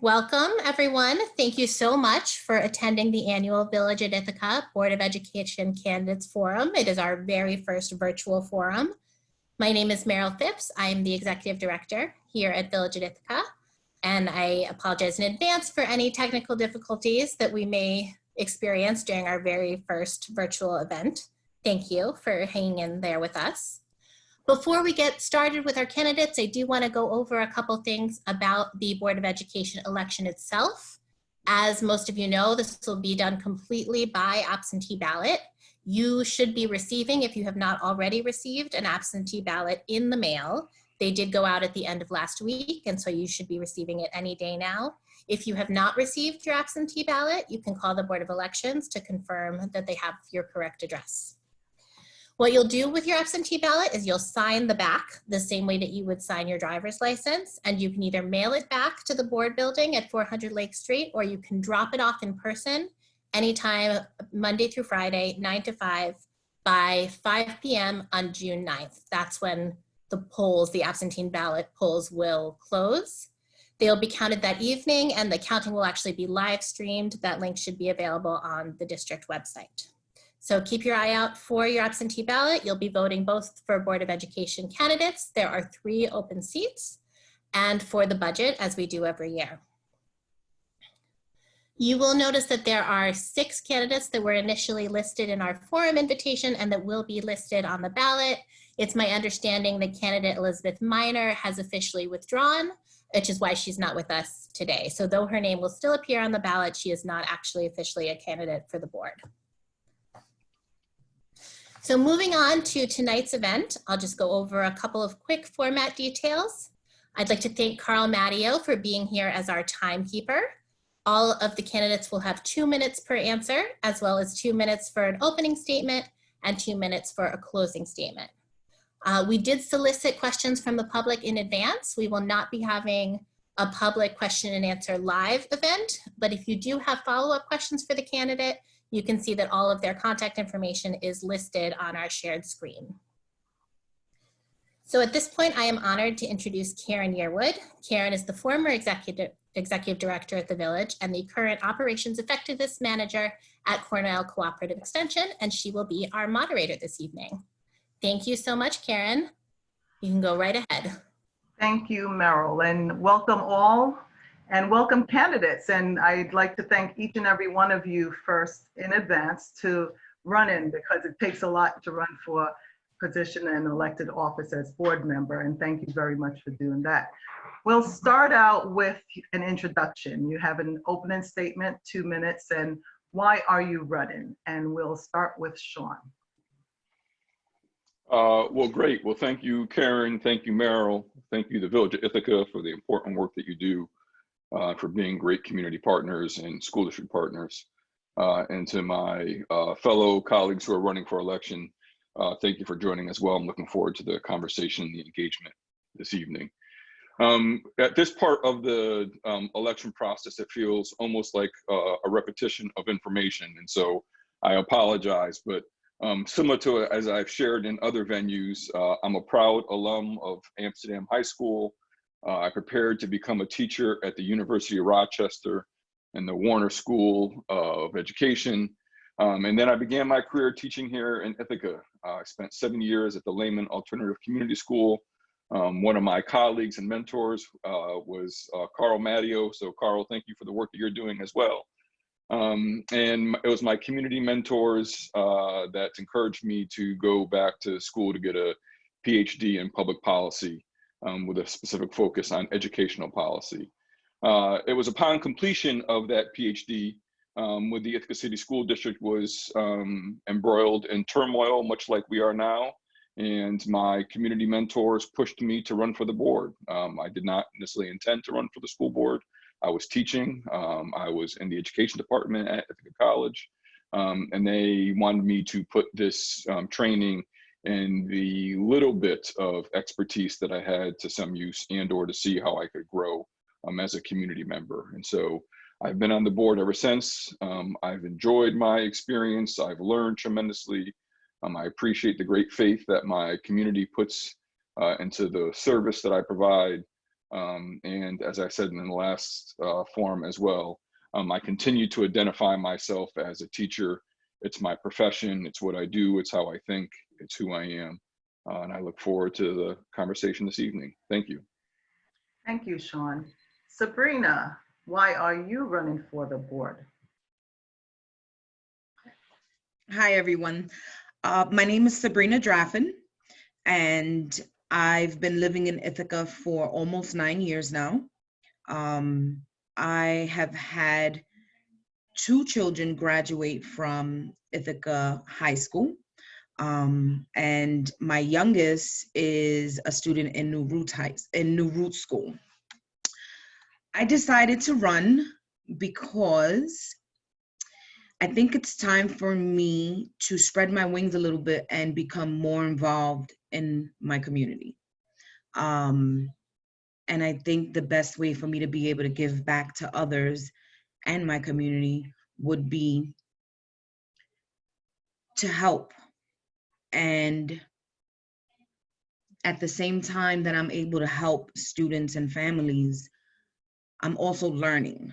Welcome, everyone. Thank you so much for attending the annual Village at Ithaca Board of Education Candidates Forum. It is our very first virtual forum. My name is Meryl Phipps. I am the Executive Director here at Village at Ithaca, and I apologize in advance for any technical difficulties that we may experience during our very first virtual event. Thank you for hanging in there with us. Before we get started with our candidates, I do want to go over a couple things about the Board of Education election itself. As most of you know, this will be done completely by absentee ballot. You should be receiving, if you have not already received, an absentee ballot in the mail. They did go out at the end of last week, and so you should be receiving it any day now. If you have not received your absentee ballot, you can call the Board of Elections to confirm that they have your correct address. What you'll do with your absentee ballot is you'll sign the back the same way that you would sign your driver's license, and you can either mail it back to the board building at 400 Lake Street, or you can drop it off in person anytime Monday through Friday, 9 to 5 by 5 p.m. on June 9th. That's when the polls, the absentee ballot polls will close. They'll be counted that evening, and the counting will actually be live streamed. That link should be available on the district website. So keep your eye out for your absentee ballot. You'll be voting both for Board of Education candidates. There are 3 open seats, and for the budget, as we do every year. You will notice that there are 6 candidates that were initially listed in our forum invitation and that will be listed on the ballot. It's my understanding that candidate Elizabeth Minor has officially withdrawn, which is why she's not with us today. So though her name will still appear on the ballot, she is not actually officially a candidate for the board. So moving on to tonight's event, I'll just go over a couple of quick format details. I'd like to thank Carl Matteo for being here as our timekeeper. All of the candidates will have 2 minutes per answer, as well as 2 minutes for an opening statement and 2 minutes for a closing statement. We did solicit questions from the public in advance. We will not be having a public question and answer live event, but if you do have follow-up questions for the candidate, you can see that all of their contact information is listed on our shared screen. So at this point, I am honored to introduce Karen Yearwood. Karen is the former executive director at the Village and the current operations effectiveness manager at Cornell Cooperative Extension, and she will be our moderator this evening. Thank you so much, Karen. You can go right ahead. Thank you, Meryl, and welcome all. And welcome candidates, and I'd like to thank each and every one of you first in advance to run in, because it takes a lot to run for position and elected office as board member, and thank you very much for doing that. We'll start out with an introduction. You have an opening statement, 2 minutes, and why are you running? And we'll start with Sean. Well, great. Well, thank you, Karen. Thank you, Meryl. Thank you, the Village of Ithaca, for the important work that you do. For being great community partners and school district partners. And to my fellow colleagues who are running for election, thank you for joining as well. I'm looking forward to the conversation and the engagement this evening. At this part of the election process, it feels almost like a repetition of information. And so I apologize, but similar to as I've shared in other venues, I'm a proud alum of Amsterdam High School. I prepared to become a teacher at the University of Rochester and the Warner School of Education. And then I began my career teaching here in Ithaca. I spent 7 years at the Lehman Alternative Community School. One of my colleagues and mentors was Carl Matteo. So Carl, thank you for the work that you're doing as well. And it was my community mentors that encouraged me to go back to school to get a PhD in public policy. With a specific focus on educational policy. It was upon completion of that PhD when the Ithaca City School District was embroiled in turmoil, much like we are now, and my community mentors pushed me to run for the board. I did not necessarily intend to run for the school board. I was teaching, I was in the education department at Ithaca College, and they wanted me to put this training and the little bit of expertise that I had to some use and or to see how I could grow as a community member. And so I've been on the board ever since. I've enjoyed my experience. I've learned tremendously. I appreciate the great faith that my community puts into the service that I provide. And as I said in the last forum as well, I continue to identify myself as a teacher. It's my profession, it's what I do, it's how I think, it's who I am. And I look forward to the conversation this evening. Thank you. Thank you, Sean. Sabrina, why are you running for the board? Hi, everyone. My name is Sabrina Draffin, and I've been living in Ithaca for almost 9 years now. I have had 2 children graduate from Ithaca High School, and my youngest is a student in New Root School. I decided to run because I think it's time for me to spread my wings a little bit and become more involved in my community. And I think the best way for me to be able to give back to others and my community would be to help. And at the same time that I'm able to help students and families, I'm also learning.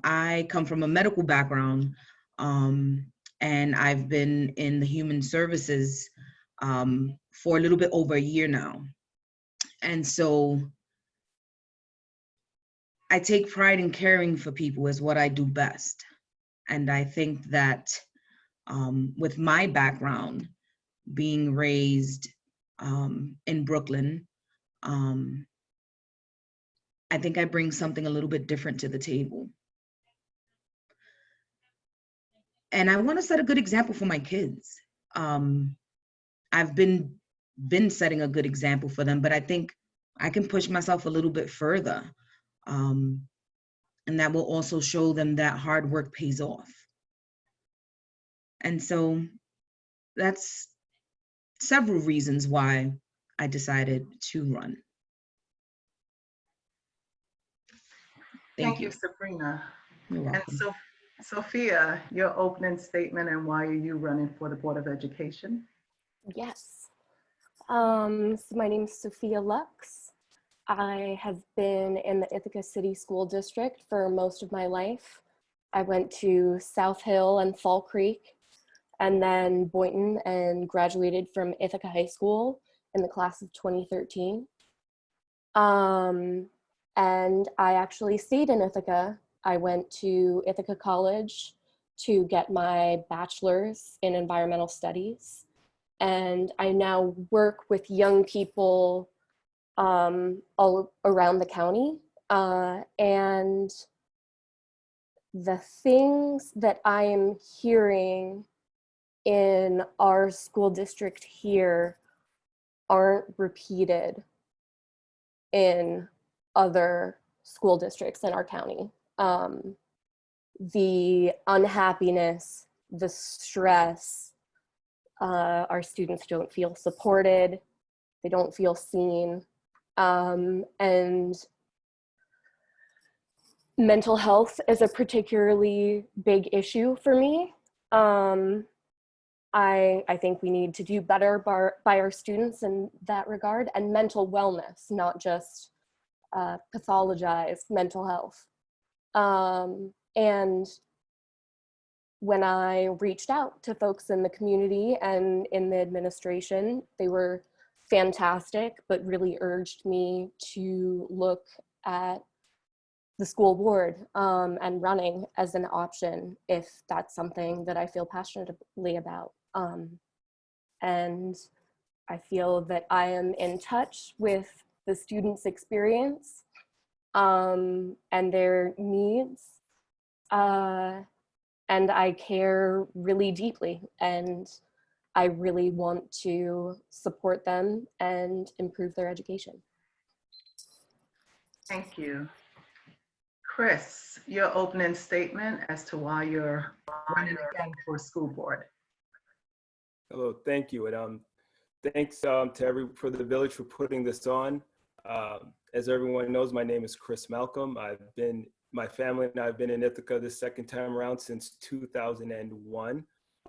I come from a medical background, and I've been in the human services for a little bit over a year now. And so I take pride in caring for people is what I do best. And I think that with my background, being raised in Brooklyn, I think I bring something a little bit different to the table. And I want to set a good example for my kids. I've been setting a good example for them, but I think I can push myself a little bit further. And that will also show them that hard work pays off. And so that's several reasons why I decided to run. Thank you, Sabrina. You're welcome. And so, Sophia, your opening statement and why are you running for the Board of Education? Yes. So my name is Sophia Lux. I have been in the Ithaca City School District for most of my life. I went to South Hill and Fall Creek, and then Boynton, and graduated from Ithaca High School in the class of 2013. And I actually stayed in Ithaca. I went to Ithaca College to get my bachelor's in environmental studies. And I now work with young people all around the county. And the things that I am hearing in our school district here aren't repeated in other school districts in our county. The unhappiness, the stress, our students don't feel supported, they don't feel seen, and mental health is a particularly big issue for me. I think we need to do better by our students in that regard, and mental wellness, not just pathologized mental health. And when I reached out to folks in the community and in the administration, they were fantastic, but really urged me to look at the school board and running as an option if that's something that I feel passionately about. And I feel that I am in touch with the students' experience and their needs. And I care really deeply, and I really want to support them and improve their education. Thank you. Chris, your opening statement as to why you're running again for school board. Hello, thank you. And thanks for the village for putting this on. As everyone knows, my name is Chris Malcolm. My family and I have been in Ithaca the second time around since 2001.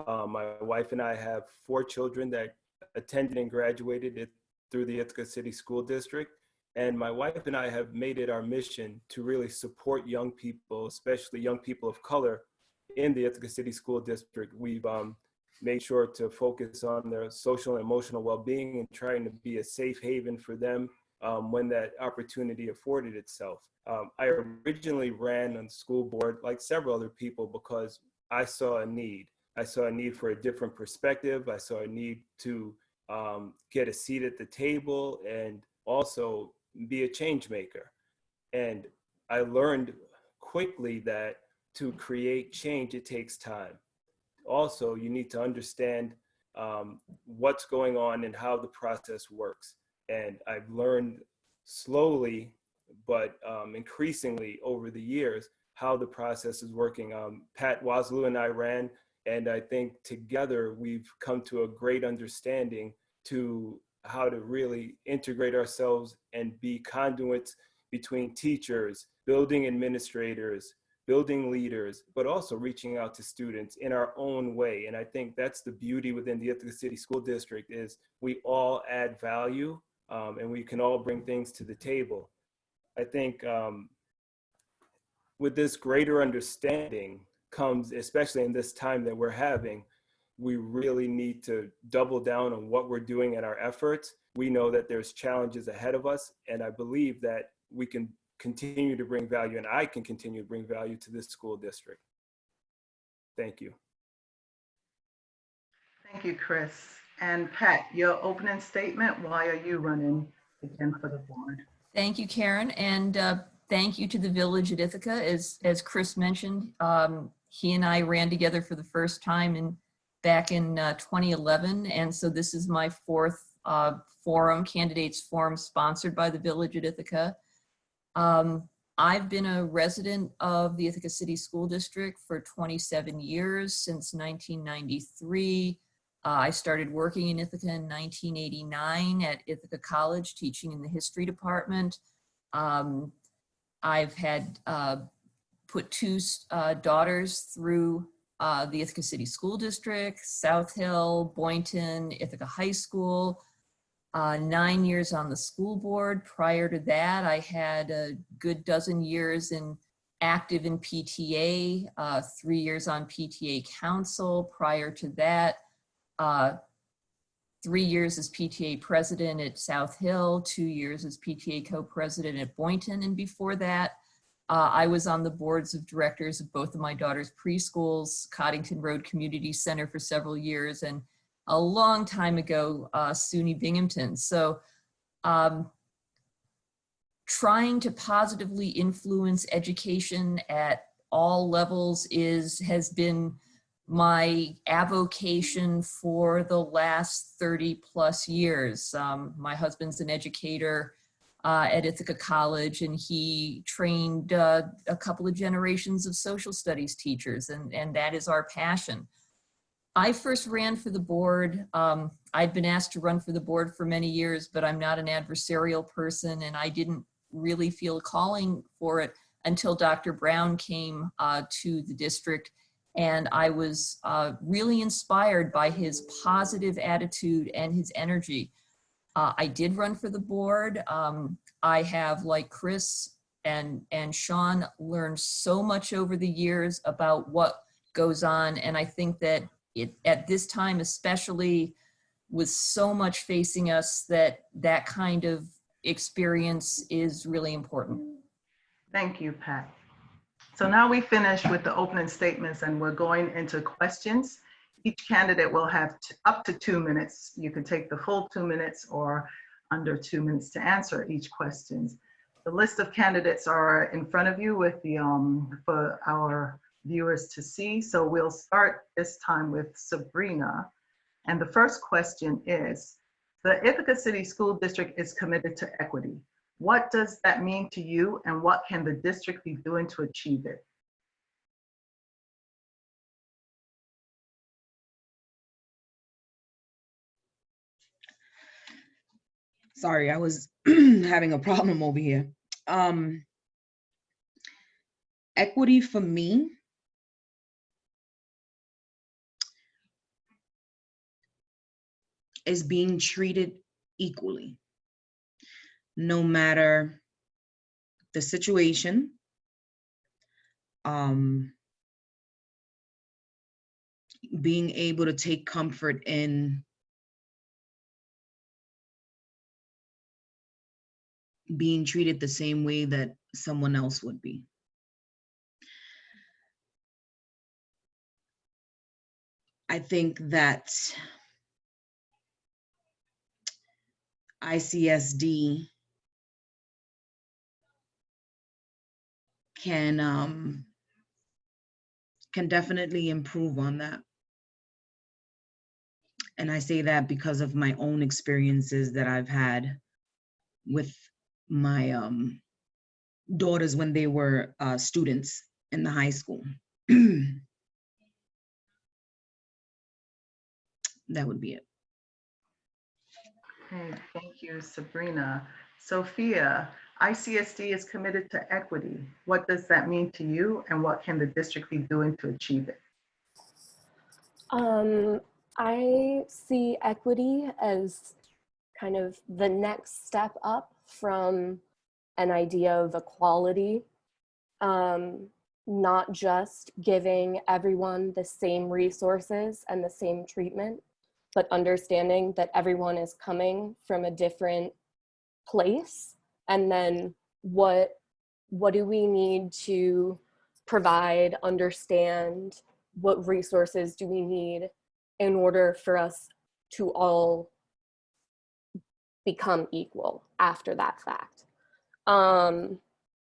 My wife and I have 4 children that attended and graduated through the Ithaca City School District. And my wife and I have made it our mission to really support young people, especially young people of color in the Ithaca City School District. We've made sure to focus on their social and emotional well-being and trying to be a safe haven for them when that opportunity afforded itself. I originally ran on the school board, like several other people, because I saw a need. I saw a need for a different perspective. I saw a need to get a seat at the table and also be a change maker. And I learned quickly that to create change, it takes time. Also, you need to understand what's going on and how the process works. And I've learned slowly, but increasingly over the years, how the process is working. Pat Wazlu and I ran, and I think together we've come to a great understanding to how to really integrate ourselves and be conduits between teachers, building administrators, building leaders, but also reaching out to students in our own way. And I think that's the beauty within the Ithaca City School District is we all add value and we can all bring things to the table. I think with this greater understanding comes, especially in this time that we're having, we really need to double down on what we're doing in our efforts. We know that there's challenges ahead of us, and I believe that we can continue to bring value, and I can continue to bring value to this school district. Thank you. Thank you, Chris. And Pat, your opening statement, why are you running again for the board? Thank you, Karen, and thank you to the Village at Ithaca. As Chris mentioned, he and I ran together for the first time back in 2011, and so this is my fourth candidates forum sponsored by the Village at Ithaca. I've been a resident of the Ithaca City School District for 27 years, since 1993. I started working in Ithaca in 1989 at Ithaca College, teaching in the history department. I've had put two daughters through the Ithaca City School District, South Hill, Boynton, Ithaca High School, 9 years on the school board. Prior to that, I had a good dozen years active in PTA, 3 years on PTA council. Prior to that, 3 years as PTA president at South Hill, 2 years as PTA co-president at Boynton. And before that, I was on the boards of directors of both of my daughter's preschools, Coddington Road Community Center for several years, and a long time ago, SUNY Binghamton. So trying to positively influence education at all levels has been my avocation for the last 30 plus years. My husband's an educator at Ithaca College, and he trained a couple of generations of social studies teachers, and that is our passion. I first ran for the board. I'd been asked to run for the board for many years, but I'm not an adversarial person, and I didn't really feel a calling for it until Dr. Brown came to the district. And I was really inspired by his positive attitude and his energy. I did run for the board. I have, like Chris and Sean, learned so much over the years about what goes on. And I think that at this time, especially with so much facing us, that kind of experience is really important. Thank you, Pat. So now we finish with the opening statements and we're going into questions. Each candidate will have up to 2 minutes. You can take the full 2 minutes or under 2 minutes to answer each question. The list of candidates are in front of you with the for our viewers to see. So we'll start this time with Sabrina. And the first question is, the Ithaca City School District is committed to equity. What does that mean to you, and what can the district be doing to achieve it? Sorry, I was having a problem over here. Equity for me is being treated equally. no matter the situation, being able to take comfort in being treated the same way that someone else would be. I think that ICSD can definitely improve on that. And I say that because of my own experiences that I've had with my daughters when they were students in the high school. That would be it. Okay, thank you, Sabrina. Sophia, ICSD is committed to equity. What does that mean to you, and what can the district be doing to achieve it? I see equity as kind of the next step up from an idea of equality, not just giving everyone the same resources and the same treatment, but understanding that everyone is coming from a different place, and then what do we need to provide, understand, what resources do we need in order for us to all become equal after that fact.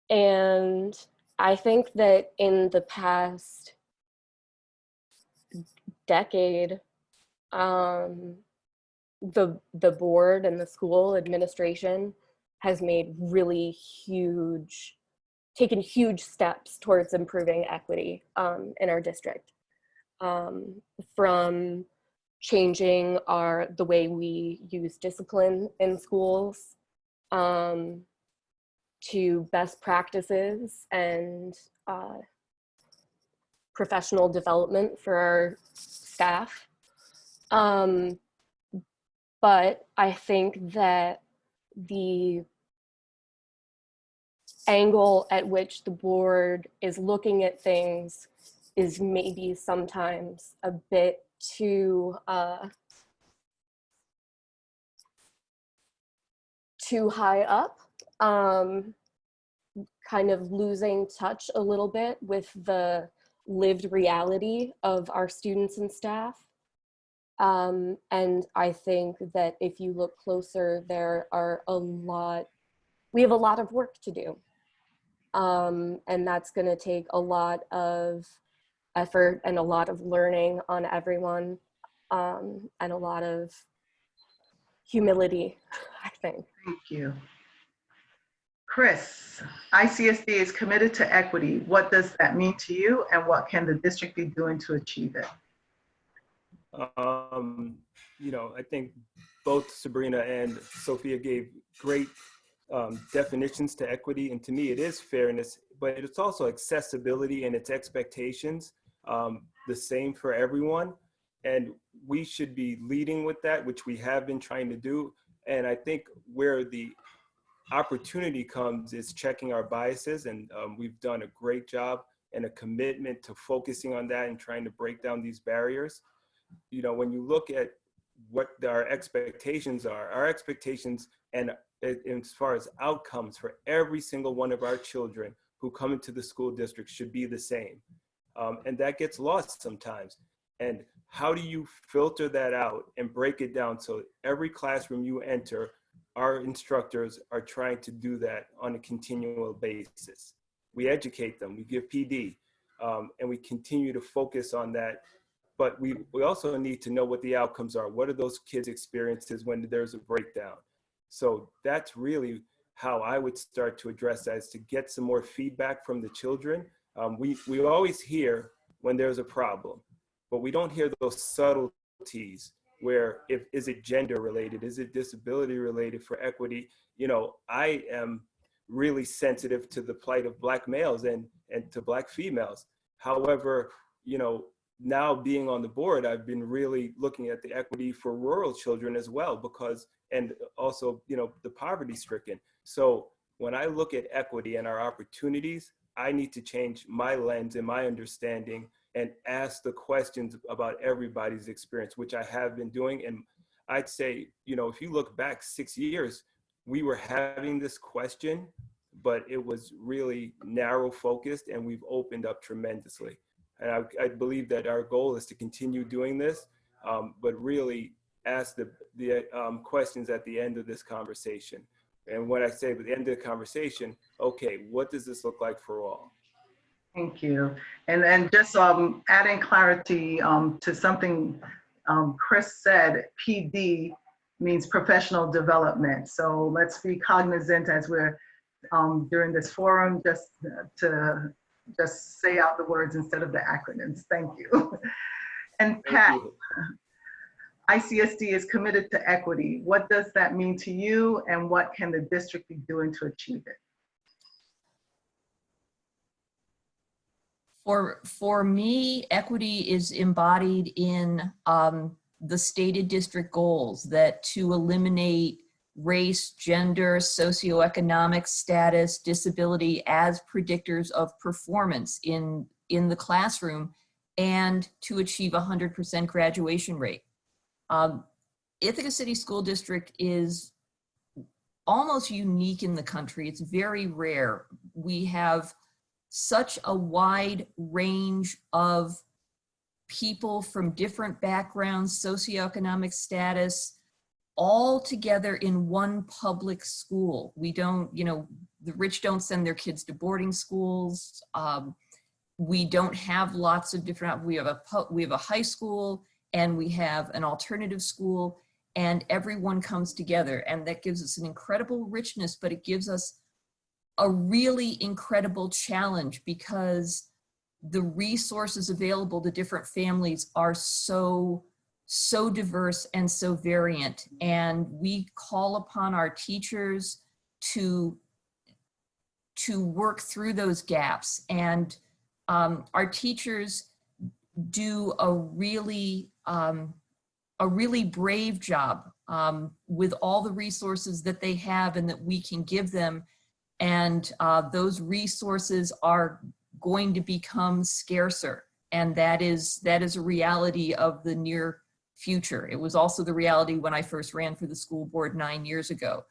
And I think that in the past decade, the board and the school administration has made really taken huge steps towards improving equity in our district. From changing the way we use discipline in schools, to best practices and professional development for our staff. But I think that the angle at which the board is looking at things is maybe sometimes a bit too high up, kind of losing touch a little bit with the lived reality of our students and staff. And I think that if you look closer, we have a lot of work to do. And that's going to take a lot of effort and a lot of learning on everyone, and a lot of humility, I think. Thank you. Chris, ICSD is committed to equity. What does that mean to you, and what can the district be doing to achieve it? I think both Sabrina and Sophia gave great definitions to equity, and to me it is fairness, but it's also accessibility and its expectations, the same for everyone, and we should be leading with that, which we have been trying to do. And I think where the opportunity comes is checking our biases, and we've done a great job and a commitment to focusing on that and trying to break down these barriers. When you look at what our expectations are, our expectations and as far as outcomes for every single one of our children who come into the school district should be the same. And that gets lost sometimes. And how do you filter that out and break it down so every classroom you enter, our instructors are trying to do that on a continual basis. We educate them, we give PD, and we continue to focus on that. But we also need to know what the outcomes are. What are those kids' experiences when there's a breakdown? So that's really how I would start to address that, is to get some more feedback from the children. We always hear when there's a problem, but we don't hear those subtleties where is it gender related? Is it disability related for equity? I am really sensitive to the plight of Black males and to Black females. However, now being on the board, I've been really looking at the equity for rural children as well, and also, the poverty stricken. So when I look at equity and our opportunities, I need to change my lens and my understanding and ask the questions about everybody's experience, which I have been doing. And I'd say, you know, if you look back 6 years, we were having this question, but it was really narrow focused, and we've opened up tremendously. And I believe that our goal is to continue doing this, but really ask the questions at the end of this conversation. And when I say at the end of the conversation, okay, what does this look like for all? Thank you. And just adding clarity to something Chris said, PD means professional development. So let's be cognizant as we're during this forum, just to just say out the words instead of the acronyms. Thank you. And Pat, Thank you. ICSD is committed to equity. What does that mean to you, and what can the district be doing to achieve it? For me, equity is embodied in the stated district goals that to eliminate race, gender, socioeconomic status, disability as predictors of performance in the classroom, and to achieve 100% graduation rate. Ithaca City School District is almost unique in the country. It's very rare. We have such a wide range of people from different backgrounds, socioeconomic status, all together in one public school. We don't, you know, the rich don't send their kids to boarding schools. We don't have lots of different, we have a high school and we have an alternative school, and everyone comes together, and that gives us an incredible richness, but it gives us a really incredible challenge because the resources available to different families are so diverse and so variant. And we call upon our teachers to work through those gaps. And our teachers do a really brave job with all the resources that they have and that we can give them. And those resources are going to become scarcer. And that is a reality of the near future. It was also the reality when I first ran for the school board 9 years ago.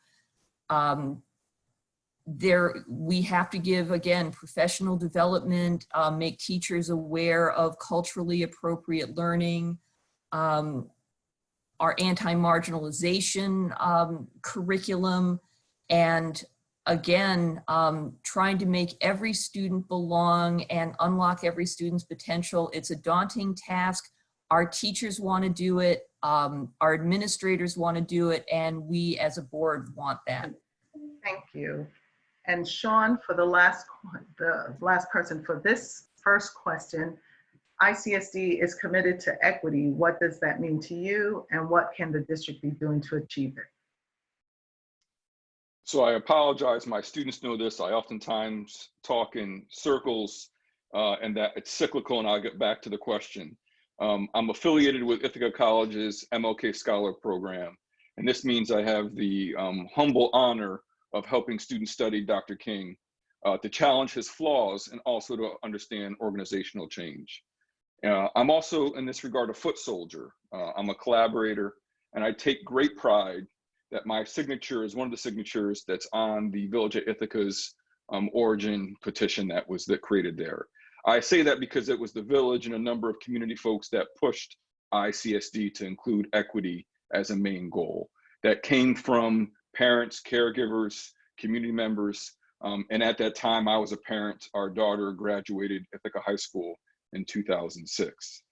We have to give, again, professional development, make teachers aware of culturally appropriate learning, our anti-marginalization curriculum, and again, trying to make every student belong and unlock every student's potential. It's a daunting task. Our teachers want to do it. Our administrators want to do it. And we as a board want that. Thank you. And Sean, for the last person for this first question, ICSD is committed to equity. What does that mean to you, and what can the district be doing to achieve it? So I apologize, my students know this. I oftentimes talk in circles and that it's cyclical, and I'll get back to the question. I'm affiliated with Ithaca College's MLK Scholar Program, and this means I have the humble honor of helping students study Dr. King to challenge his flaws and also to understand organizational change. I'm also, in this regard, a foot soldier. I'm a collaborator, and I take great pride that my signature is one of the signatures that's on the Village at Ithaca's origin petition that created there. I say that because it was the village and a number of community folks that pushed ICSD to include equity as a main goal. That came from parents, caregivers, community members, and at that time I was a parent. Our daughter graduated Ithaca High School in 2006.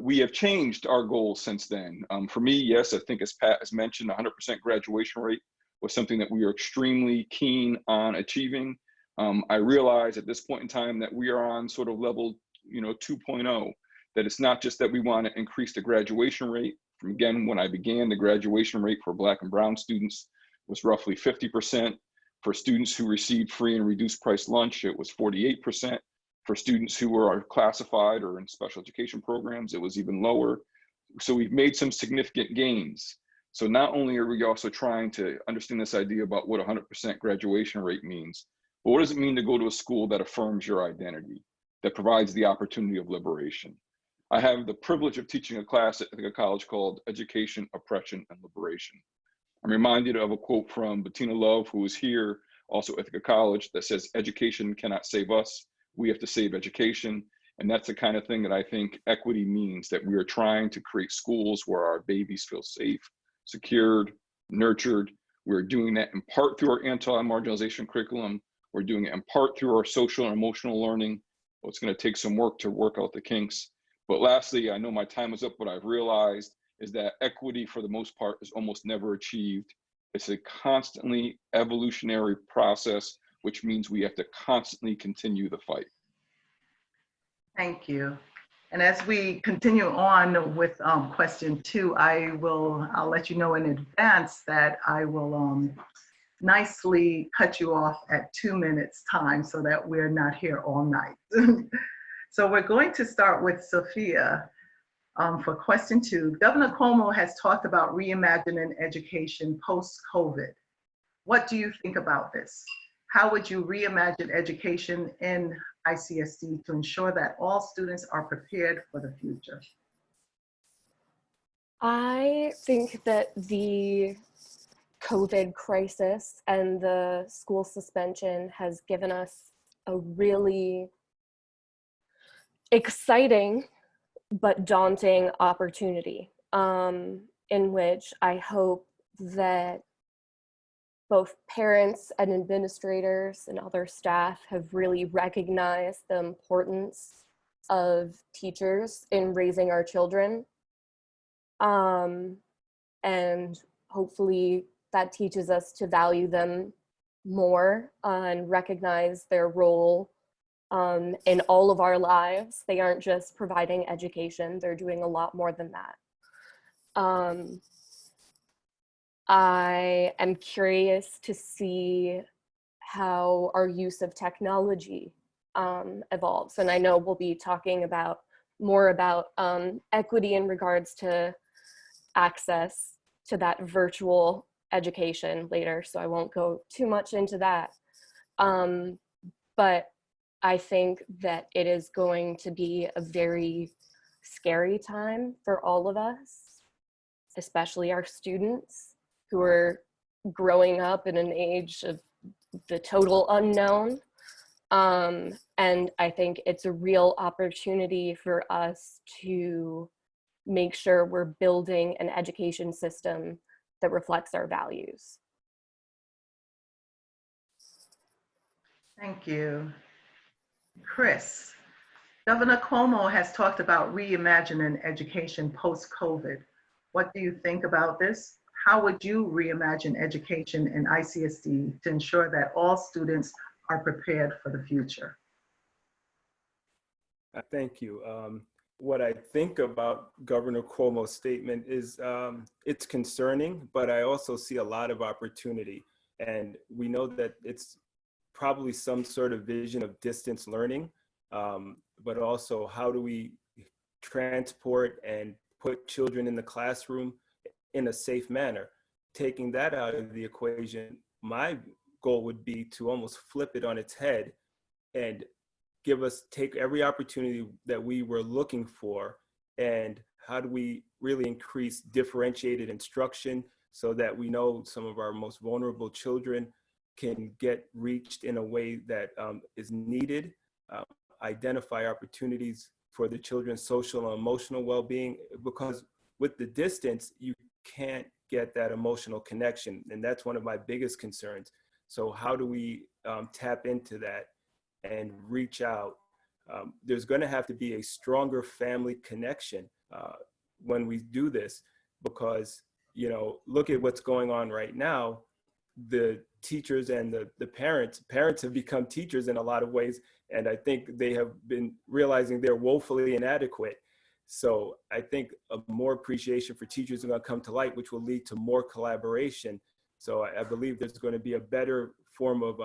We have changed our goals since then. For me, yes, I think as Pat has mentioned, 100% graduation rate was something that we are extremely keen on achieving. I realize at this point in time that we are on sort of level 2.0, that it's not just that we want to increase the graduation rate. From again, when I began, the graduation rate for Black and Brown students was roughly 50%. For students who received free and reduced price lunch, it was 48%. For students who were classified or in special education programs, it was even lower. So we've made some significant gains. So not only are we also trying to understand this idea about what 100% graduation rate means, but what does it mean to go to a school that affirms your identity, that provides the opportunity of liberation? I have the privilege of teaching a class at a college called Education, Oppression, and Liberation. I'm reminded of a quote from Bettina Love, who is here, also at Ithaca College, that says, "Education cannot save us. We have to save education." And that's the kind of thing that I think equity means, that we are trying to create schools where our babies feel safe, secured, nurtured. We're doing that in part through our anti-marginalization curriculum. We're doing it in part through our social and emotional learning. Well, it's going to take some work to work out the kinks. But lastly, I know my time is up, but I've realized is that equity for the most part is almost never achieved. It's a constantly evolutionary process, which means we have to constantly continue the fight. Thank you. And as we continue on with question 2, I'll let you know in advance that I will nicely cut you off at 2 minutes time so that we're not here all night. So we're going to start with Sophia for question 2. Governor Cuomo has talked about reimagining education post-COVID. What do you think about this? How would you reimagine education in ICSD to ensure that all students are prepared for the future? I think that the COVID crisis and the school suspension has given us a really exciting but daunting opportunity, in which I hope that both parents and administrators and other staff have really recognized the importance of teachers in raising our children. And hopefully that teaches us to value them more and recognize their role in all of our lives. They aren't just providing education, they're doing a lot more than that. I am curious to see how our use of technology evolves. And I know we'll be talking more about equity in regards to access to that virtual education later, so I won't go too much into that. But I think that it is going to be a very scary time for all of us, especially our students who are growing up in an age of the total unknown. And I think it's a real opportunity for us to make sure we're building an education system that reflects our values. Thank you. Chris, Governor Cuomo has talked about reimagining education post-COVID. What do you think about this? How would you reimagine education in ICSD to ensure that all students are prepared for the future? Thank you. What I think about Governor Cuomo's statement is it's concerning, but I also see a lot of opportunity. And we know that it's probably some sort of vision of distance learning, but also how do we transport and put children in the classroom in a safe manner. Taking that out of the equation, my goal would be to almost flip it on its head and take every opportunity that we were looking for, and how do we really increase differentiated instruction so that we know some of our most vulnerable children can get reached in a way that is needed, identify opportunities for the children's social and emotional well-being, because with the distance, you can't get that emotional connection. And that's one of my biggest concerns. So how do we tap into that and reach out? There's going to have to be a stronger family connection when we do this, because, you know, look at what's going on right now. The teachers and the parents have become teachers in a lot of ways, and I think they have been realizing they're woefully inadequate. So I think a more appreciation for teachers is going to come to light, which will lead to more collaboration. So I believe there's going to be a better form of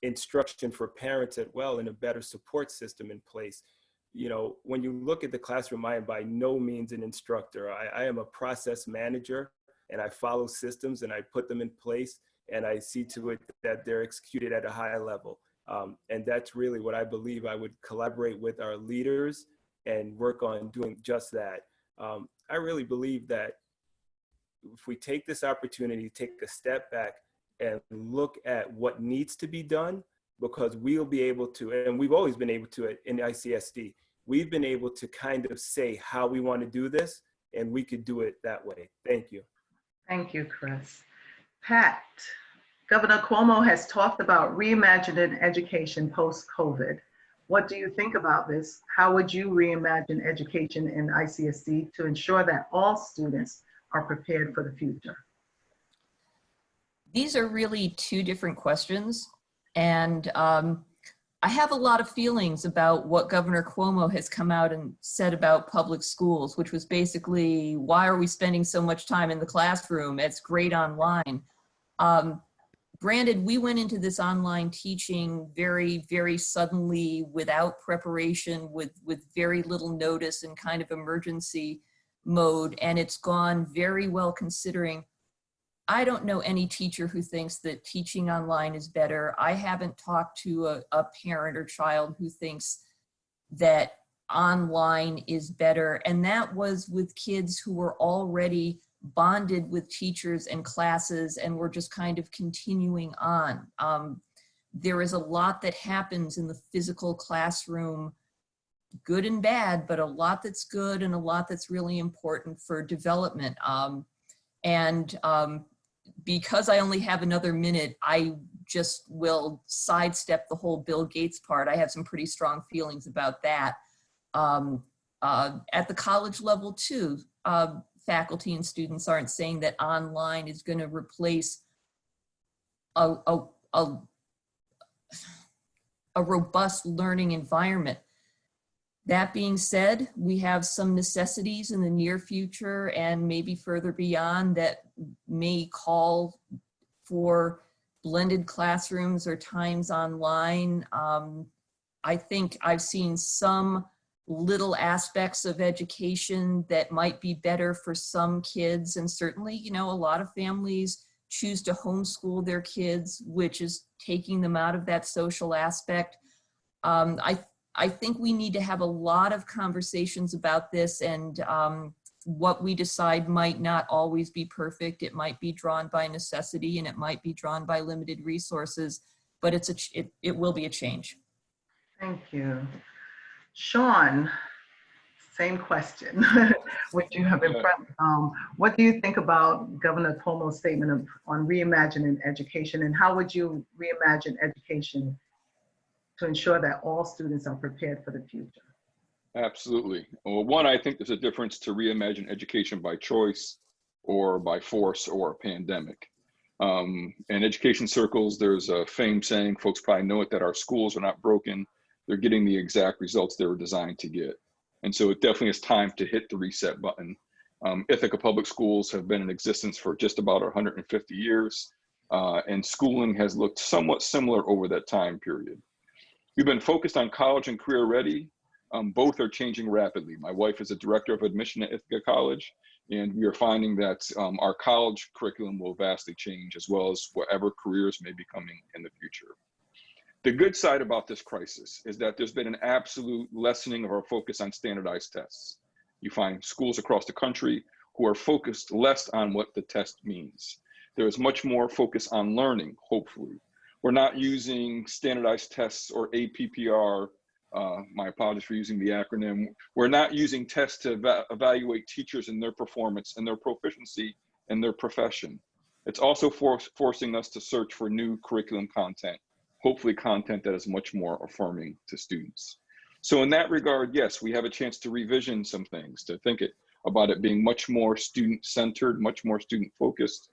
instruction for parents as well, and a better support system in place. You know, when you look at the classroom, I am by no means an instructor. I am a process manager, and I follow systems and I put them in place, and I see to it that they're executed at a high level. And that's really what I believe. I would collaborate with our leaders and work on doing just that. I really believe that if we take this opportunity, take a step back and look at what needs to be done, because we'll be able to, and we've always been able to in ICSD, we've been able to kind of say how we want to do this, and we could do it that way. Thank you. Thank you, Chris. Pat, Governor Cuomo has talked about reimagining education post-COVID. What do you think about this? How would you reimagine education in ICSD to ensure that all students are prepared for the future? These are really two different questions. And I have a lot of feelings about what Governor Cuomo has come out and said about public schools, which was basically, why are we spending so much time in the classroom? It's great online. Granted, we went into this online teaching very, very suddenly, without preparation, with very little notice and kind of emergency mode, and it's gone very well considering. I don't know any teacher who thinks that teaching online is better. I haven't talked to a parent or child who thinks that online is better. And that was with kids who were already bonded with teachers and classes and were just kind of continuing on. There is a lot that happens in the physical classroom, good and bad, but a lot that's good and a lot that's really important for development. Because I only have another minute, I just will sidestep the whole Bill Gates part. I have some pretty strong feelings about that. At the college level too, faculty and students aren't saying that online is going to replace a robust learning environment. That being said, we have some necessities in the near future and maybe further beyond that may call for blended classrooms or times online. I think I've seen some little aspects of education that might be better for some kids. And certainly, you know, a lot of families choose to homeschool their kids, which is taking them out of that social aspect. I think we need to have a lot of conversations about this, and what we decide might not always be perfect. It might be drawn by necessity and it might be drawn by limited resources, but it will be a change. Thank you. Sean, same question, which you have in front. What do you think about Governor Cuomo's statement on reimagining education, and how would you reimagine education to ensure that all students are prepared for the future? Absolutely. Well, one, I think there's a difference to reimagine education by choice or by force or a pandemic. In education circles, there's a famed saying, folks probably know it, that our schools are not broken. They're getting the exact results they were designed to get. And so it definitely is time to hit the reset button. Ithaca Public Schools have been in existence for just about 150 years, and schooling has looked somewhat similar over that time period. We've been focused on college and career ready. Both are changing rapidly. My wife is a director of admission at Ithaca College, and we are finding that our college curriculum will vastly change, as well as whatever careers may be coming in the future. The good side about this crisis is that there's been an absolute lessening of our focus on standardized tests. You find schools across the country who are focused less on what the test means. There is much more focus on learning, hopefully. We're not using standardized tests or APPR. My apologies for using the acronym. We're not using tests to evaluate teachers and their performance and their proficiency in their profession. It's also forcing us to search for new curriculum content, hopefully content that is much more affirming to students. So in that regard, yes, we have a chance to revision some things, to think about it being much more student-centered, much more student-focused,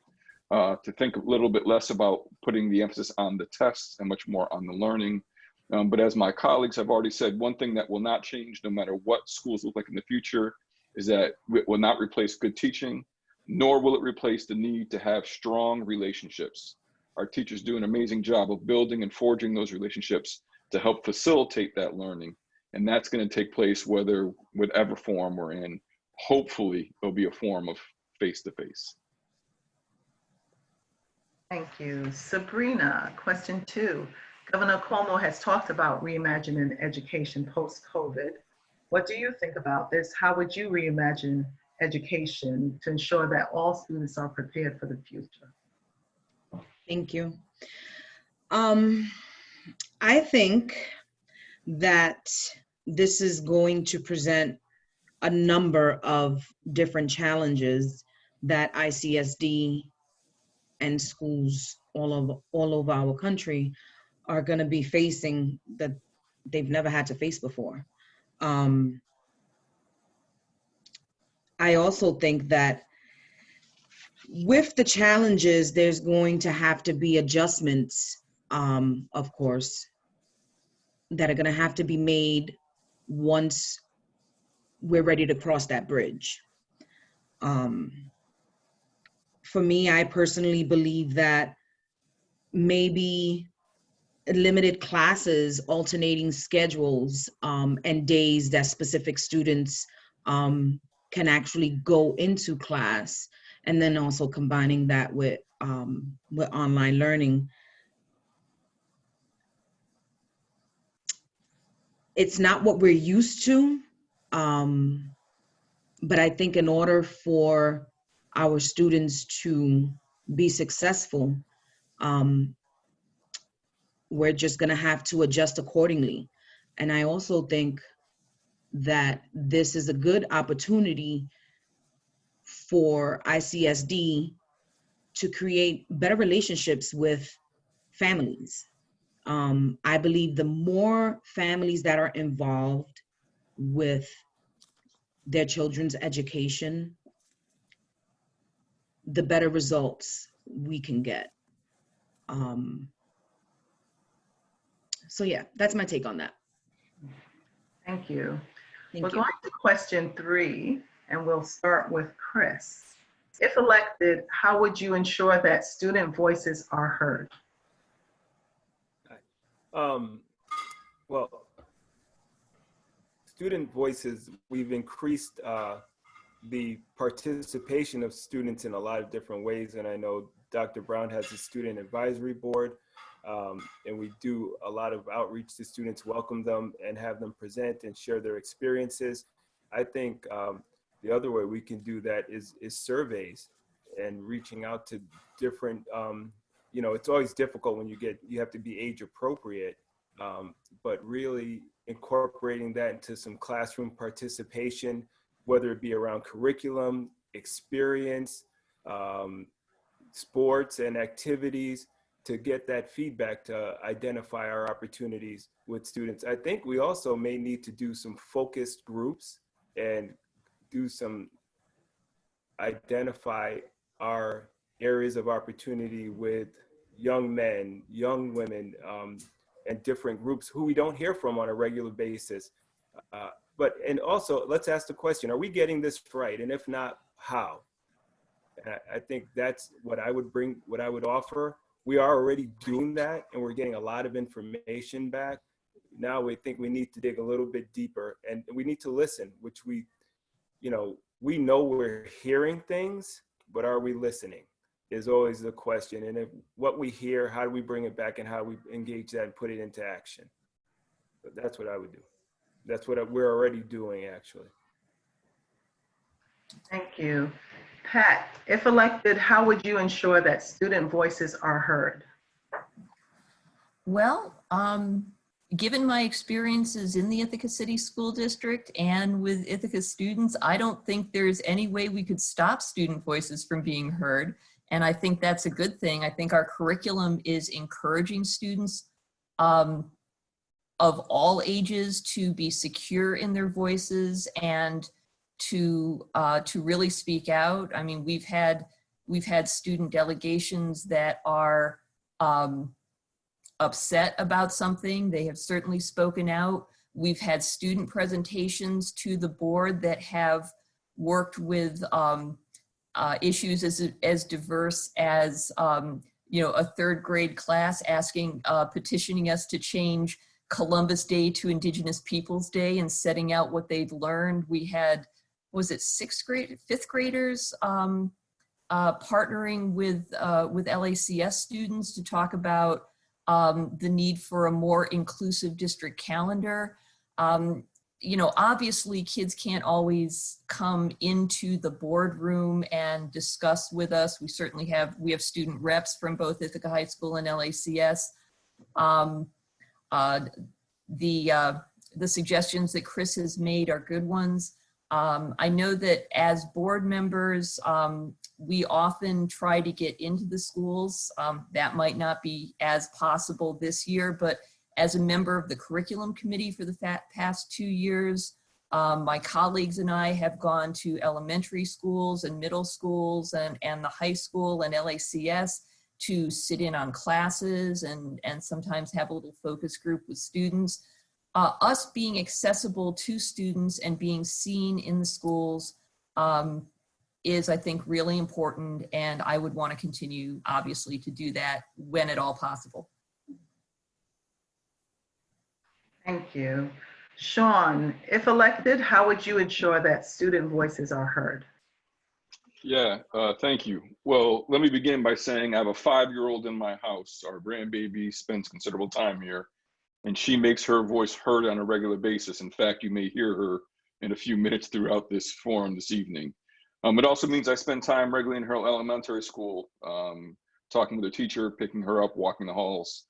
to think a little bit less about putting the emphasis on the tests and much more on the learning. But as my colleagues have already said, one thing that will not change no matter what schools look like in the future is that it will not replace good teaching, nor will it replace the need to have strong relationships. Our teachers do an amazing job of building and forging those relationships to help facilitate that learning. And that's going to take place whatever form we're in. Hopefully, it'll be a form of face-to-face. Thank you. Sabrina, question 2. Governor Cuomo has talked about reimagining education post-COVID. What do you think about this? How would you reimagine education to ensure that all students are prepared for the future? Thank you. I think that this is going to present a number of different challenges that ICSD and schools all over our country are going to be facing that they've never had to face before. I also think that with the challenges, there's going to have to be adjustments, of course, that are going to have to be made once we're ready to cross that bridge. For me, I personally believe that maybe limited classes, alternating schedules, and days that specific students can actually go into class, and then also combining that with online learning. It's not what we're used to, but I think in order for our students to be successful, we're just going to have to adjust accordingly. And I also think that this is a good opportunity for ICSD to create better relationships with families. I believe the more families that are involved with their children's education, the better results we can get. So yeah, that's my take on that. Thank you. Thank We're you. going to question 3, and we'll start with Chris. If elected, how would you ensure that student voices are heard? Well, student voices, we've increased the participation of students in a lot of different ways. And I know Dr. Brown has a student advisory board, and we do a lot of outreach to students, welcome them and have them present and share their experiences. I think the other way we can do that is surveys and reaching out to different, you know, it's always difficult when you have to be age appropriate, but really incorporating that into some classroom participation, whether it be around curriculum, experience, sports and activities, to get that feedback to identify our opportunities with students. I think we also may need to do some focused groups and do some identify our areas of opportunity with young men, young women, and different groups who we don't hear from on a regular basis. And also let's ask the question, are we getting this right? And if not, how? And I think that's what I would offer. We are already doing that and we're getting a lot of information back. Now we think we need to dig a little bit deeper and we need to listen, which we know we're hearing things, but are we listening is always the question. And if what we hear, how do we bring it back and how we engage that and put it into action? But that's what I would do. That's what we're already doing, actually. Thank you. Pat, if elected, how would you ensure that student voices are heard? Well, given my experiences in the Ithaca City School District and with Ithaca students, I don't think there's any way we could stop student voices from being heard. And I think that's a good thing. I think our curriculum is encouraging students of all ages to be secure in their voices and to really speak out. I mean, we've had student delegations that are upset about something. They have certainly spoken out. We've had student presentations to the board that have worked with issues as diverse as a third grade class asking, petitioning us to change Columbus Day to Indigenous Peoples Day and setting out what they'd learned. We had, was it fifth graders partnering with LACS students to talk about the need for a more inclusive district calendar. You know, obviously kids can't always come into the boardroom and discuss with us. We certainly have student reps from both Ithaca High School and LACS. The suggestions that Chris has made are good ones. I know that as board members, we often try to get into the schools. That might not be as possible this year, but as a member of the curriculum committee for the past 2 years, my colleagues and I have gone to elementary schools and middle schools and the high school and LACS to sit in on classes and sometimes have a little focus group with students. Us being accessible to students and being seen in the schools is, I think, really important, and I would want to continue, obviously, to do that when at all possible. Thank you. Sean, if elected, how would you ensure that student voices are heard? Yeah, thank you. Well, let me begin by saying I have a 5-year-old in my house. Our grandbaby spends considerable time here, and she makes her voice heard on a regular basis. In fact, you may hear her in a few minutes throughout this forum this evening. It also means I spend time regularly in her elementary school, talking with the teacher, picking her up, walking the halls.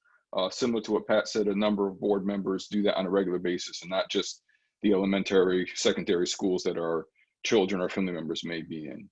Similar to what Pat said, a number of board members do that on a regular basis, and not just the elementary, secondary schools that our children or family members may be in.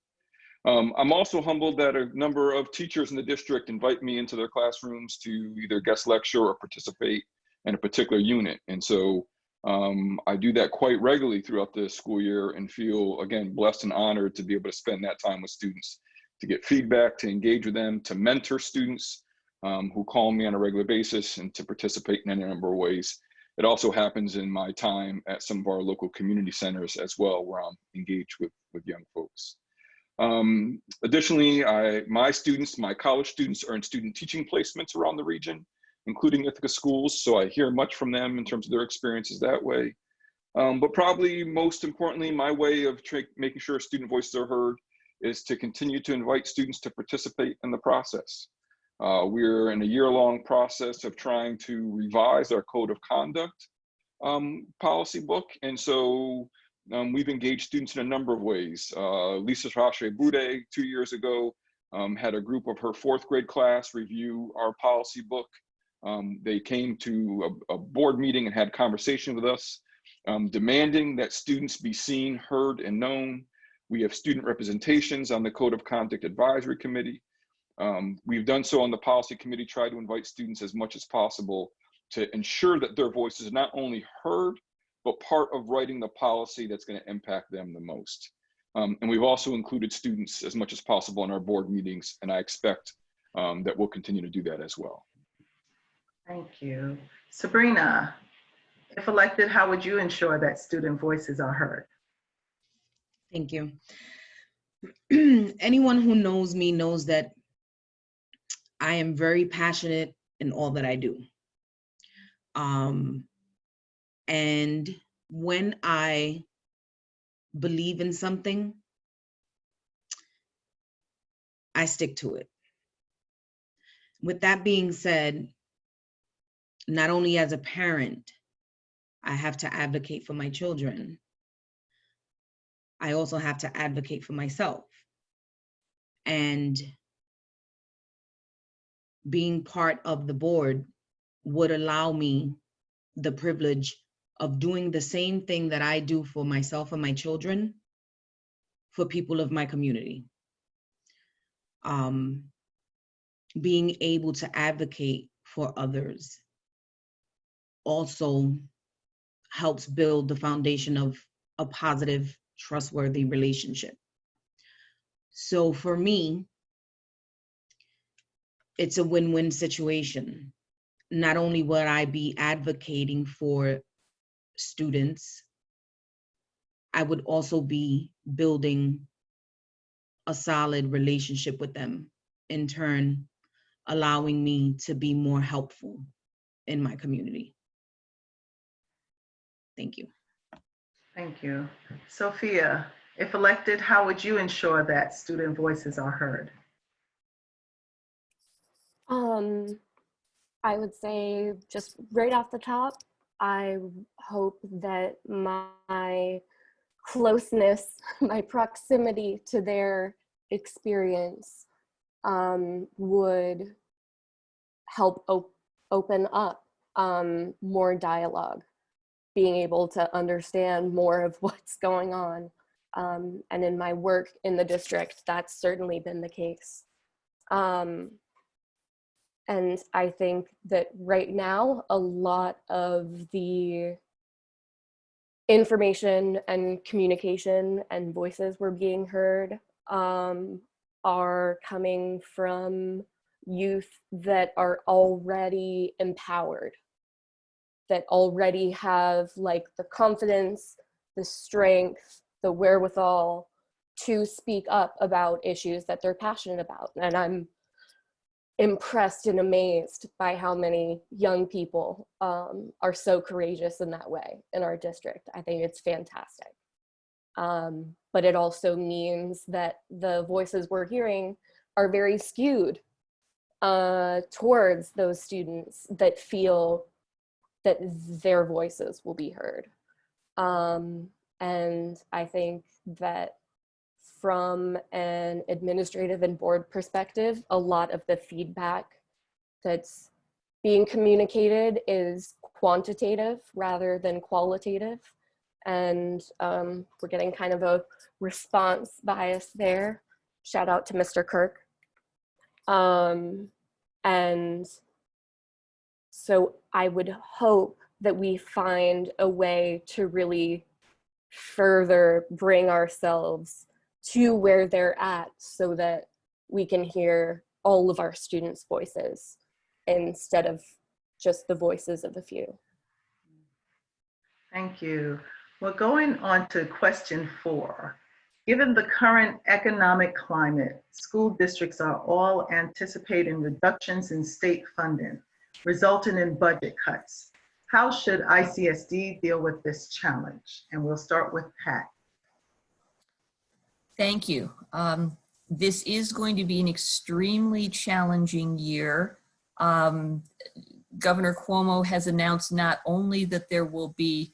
I'm also humbled that a number of teachers in the district invite me into their classrooms to either guest lecture or participate in a particular unit. And so I do that quite regularly throughout the school year and feel, again, blessed and honored to be able to spend that time with students, to get feedback, to engage with them, to mentor students who call me on a regular basis, and to participate in any number of ways. It also happens in my time at some of our local community centers as well, where I'm engaged with young folks. Additionally, my college students are in student teaching placements around the region, including Ithaca schools, so I hear much from them in terms of their experiences that way. But probably most importantly, my way of making sure student voices are heard is to continue to invite students to participate in the process. We're in a year-long process of trying to revise our code of conduct policy book, and so we've engaged students in a number of ways. Lisa Rache-Boudet 2 years ago had a group of her 4th grade class review our policy book. They came to a board meeting and had conversation with us, demanding that students be seen, heard, and known. We have student representations on the Code of Conduct Advisory Committee. We've done so on the policy committee, tried to invite students as much as possible to ensure that their voices are not only heard, but part of writing the policy that's going to impact them the most. And we've also included students as much as possible in our board meetings, and I expect that we'll continue to do that as well. Thank you. Sabrina, if elected, how would you ensure that student voices are heard? Thank you. Anyone who knows me knows that I am very passionate in all that I do. And when I believe in something, I stick to it. With that being said, not only as a parent, I have to advocate for my children, I also have to advocate for myself. And being part of the board would allow me the privilege of doing the same thing that I do for myself and my children for people of my community. Being able to advocate for others also helps build the foundation of a positive, trustworthy relationship. So for me, it's a win-win situation. Not only would I be advocating for students, I would also be building a solid relationship with them, in turn allowing me to be more helpful in my community. Thank you. Thank you. Sophia, If elected, how would you ensure that student voices are heard? I would say just right off the top, I hope that my closeness, my proximity to their experience would help open up more dialogue, being able to understand more of what's going on. And in my work in the district, that's certainly been the case. And I think that right now, a lot of the information and communication and voices we're being heard are coming from youth that are already empowered, that already have like the confidence, the strength, the wherewithal to speak up about issues that they're passionate about. And I'm impressed and amazed by how many young people are so courageous in that way in our district. I think it's fantastic. But it also means that the voices we're hearing are very skewed towards those students that feel that their voices will be heard. And I think that from an administrative and board perspective, a lot of the feedback that's being communicated is quantitative rather than qualitative. And we're getting kind of a response bias there. Shout out to Mr. Kirk. And so I would hope that we find a way to really further bring ourselves to where they're at so that we can hear all of our students' voices instead of just the voices of a few. Thank you. Well, going on to question 4. Given the current economic climate, school districts are all anticipating reductions in state funding, resulting in budget cuts. How should ICSD deal with this challenge? And we'll start with Pat. Thank you. This is going to be an extremely challenging year. Governor Cuomo has announced not only that there will be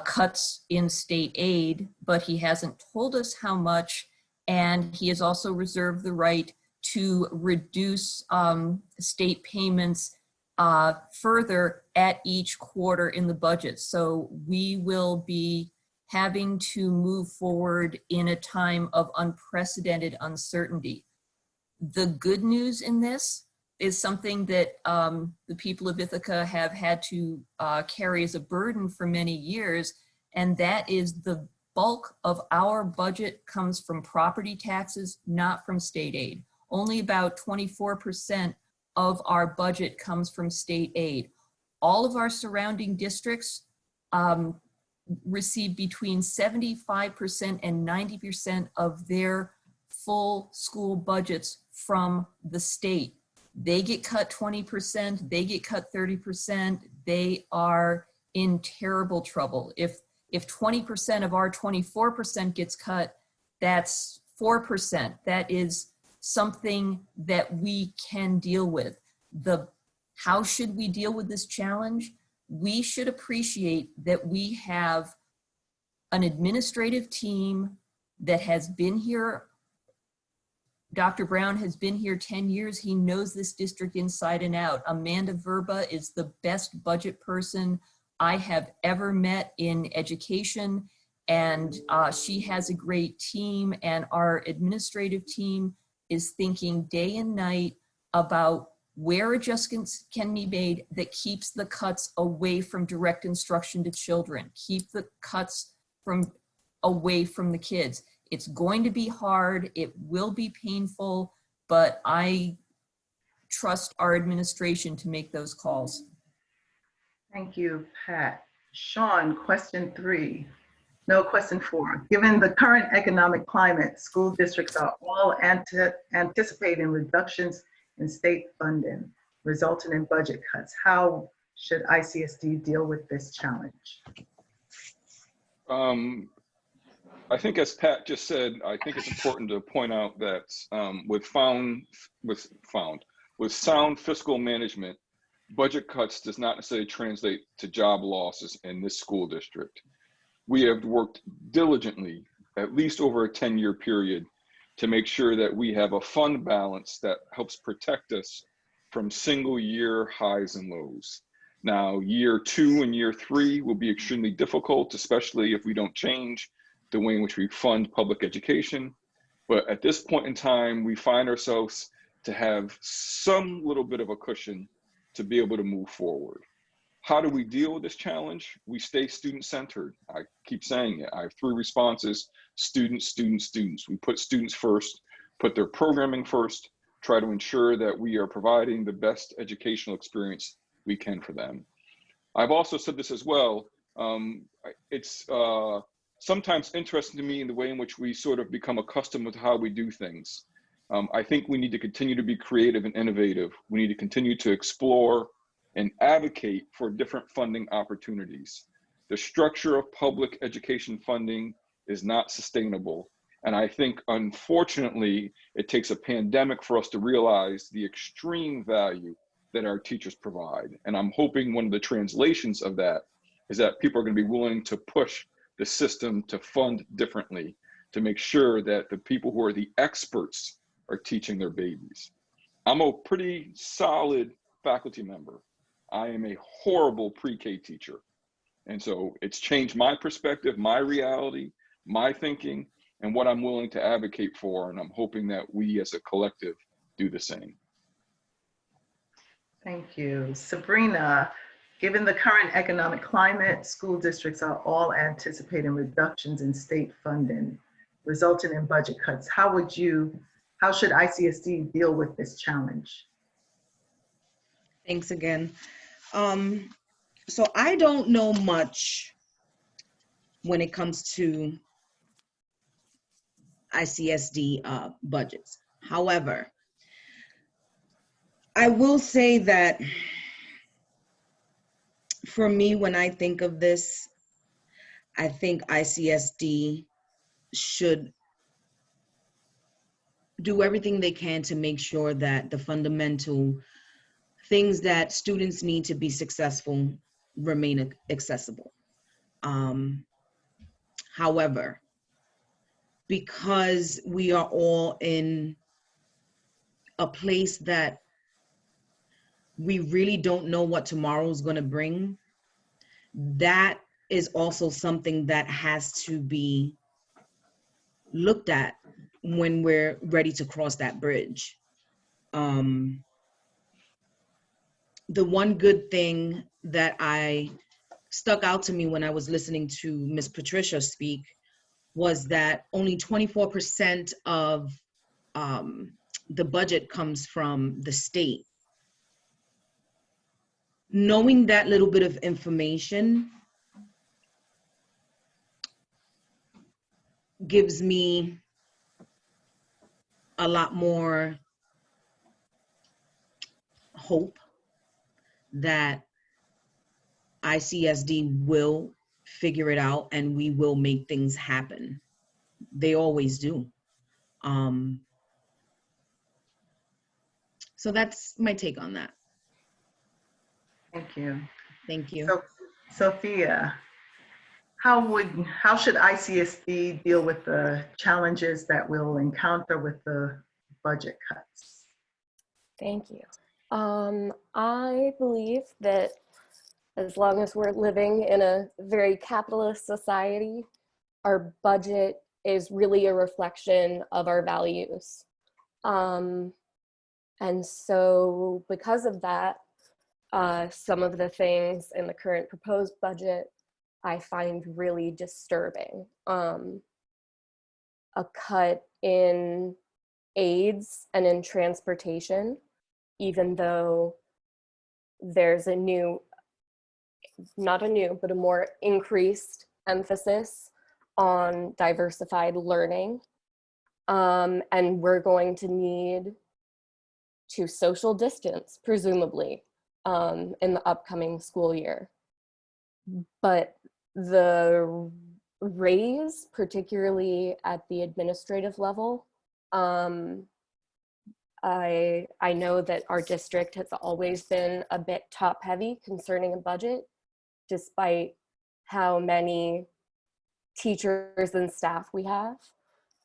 cuts in state aid, but he hasn't told us how much, and he has also reserved the right to reduce state payments further at each quarter in the budget. So we will be having to move forward in a time of unprecedented uncertainty. The good news in this is something that the people of Ithaca have had to carry as a burden for many years, and that is the bulk of our budget comes from property taxes, not from state aid. Only about 24% of our budget comes from state aid. All of our surrounding districts receive between 75% and 90% of their full school budgets from the state. They get cut 20%, they get cut 30%, they are in terrible trouble. If 20% of our 24% gets cut, that's 4%. That is something that we can deal with. How should we deal with this challenge? We should appreciate that we have an administrative team that has been here. Dr. Brown has been here 10 years. He knows this district inside and out. Amanda Verba is the best budget person I have ever met in education, and she has a great team, and our administrative team is thinking day and night about where adjustments can be made that keeps the cuts away from direct instruction to children, keep the cuts away from the kids. It's going to be hard, it will be painful, but I trust our administration to make those calls. Thank you, Pat. Sean, question 4. Given the current economic climate, school districts are all anticipating reductions in state funding, resulting in budget cuts. How should ICSD deal with this challenge? I think as Pat just said, I think it's important to point out that with sound fiscal management, budget cuts does not necessarily translate to job losses in this school district. We have worked diligently, at least over a 10-year period, to make sure that we have a fund balance that helps protect us from single year highs and lows. Now, year 2 and year 3 will be extremely difficult, especially if we don't change the way in which we fund public education. But at this point in time, we find ourselves to have some little bit of a cushion to be able to move forward. How do we deal with this challenge? We stay student-centered. I keep saying it. I have 3 responses: students, students, students. We put students first, put their programming first, try to ensure that we are providing the best educational experience we can for them. I've also said this as well. It's sometimes interesting to me in the way in which we sort of become accustomed with how we do things. I think we need to continue to be creative and innovative. We need to continue to explore and advocate for different funding opportunities. The structure of public education funding is not sustainable. And I think, unfortunately, it takes a pandemic for us to realize the extreme value that our teachers provide. And I'm hoping one of the translations of that is that people are going to be willing to push the system to fund differently, to make sure that the people who are the experts are teaching their babies. I'm a pretty solid faculty member. I am a horrible pre-K teacher. And so it's changed my perspective, my reality, my thinking, and what I'm willing to advocate for. And I'm hoping that we as a collective do the same. Thank you. Sabrina, given the current economic climate, school districts are all anticipating reductions in state funding, resulting in budget cuts. How should ICSD deal with this challenge? Thanks again. So I don't know much when it comes to ICSD budgets. However, I will say that for me, when I think of this, I think ICSD should do everything they can to make sure that the fundamental things that students need to be successful remain accessible. However, because we are all in a place that we really don't know what tomorrow is going to bring, that is also something that has to be looked at when we're ready to cross that bridge. The one good thing that stuck out to me when I was listening to Ms. Patricia speak was that only 24% of the budget comes from the state. Knowing that little bit of information gives me a lot more hope that ICSD will figure it out and we will make things happen. They always do. So that's my take on that. Thank you. Thank you. So, Sophia, how should ICSD deal with the challenges that we'll encounter with the budget cuts? Thank you. I believe that as long as we're living in a very capitalist society, our budget is really a reflection of our values. And so because of that, some of the things in the current proposed budget I find really disturbing. A cut in aids and in transportation, even though there's a more increased emphasis on diversified learning. And we're going to need to social distance, presumably, in the upcoming school year. But the raise, particularly at the administrative level. I know that our district has always been a bit top heavy concerning a budget, despite how many teachers and staff we have.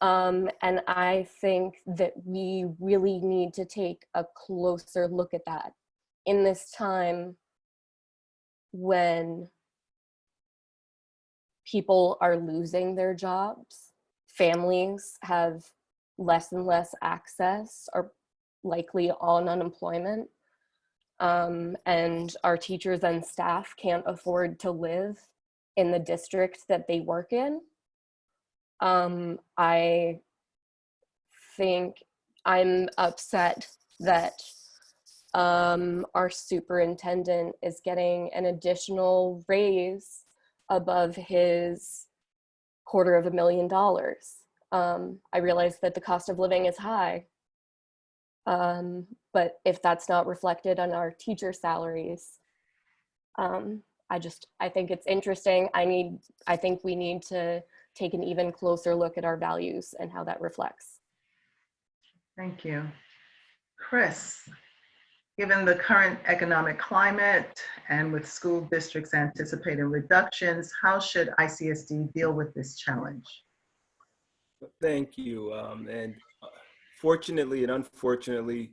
And I think that we really need to take a closer look at that in this time when people are losing their jobs, families have less and less access, are likely on unemployment, and our teachers and staff can't afford to live in the district that they work in. I think I'm upset that our superintendent is getting an additional raise above his $250,000. I realize that the cost of living is high, but if that's not reflected on our teacher salaries, I think it's interesting. I think we need to take an even closer look at our values and how that reflects. Thank you. Chris, given the current economic climate and with school districts anticipating reductions, how should ICSD deal with this challenge? Thank you. And fortunately and unfortunately,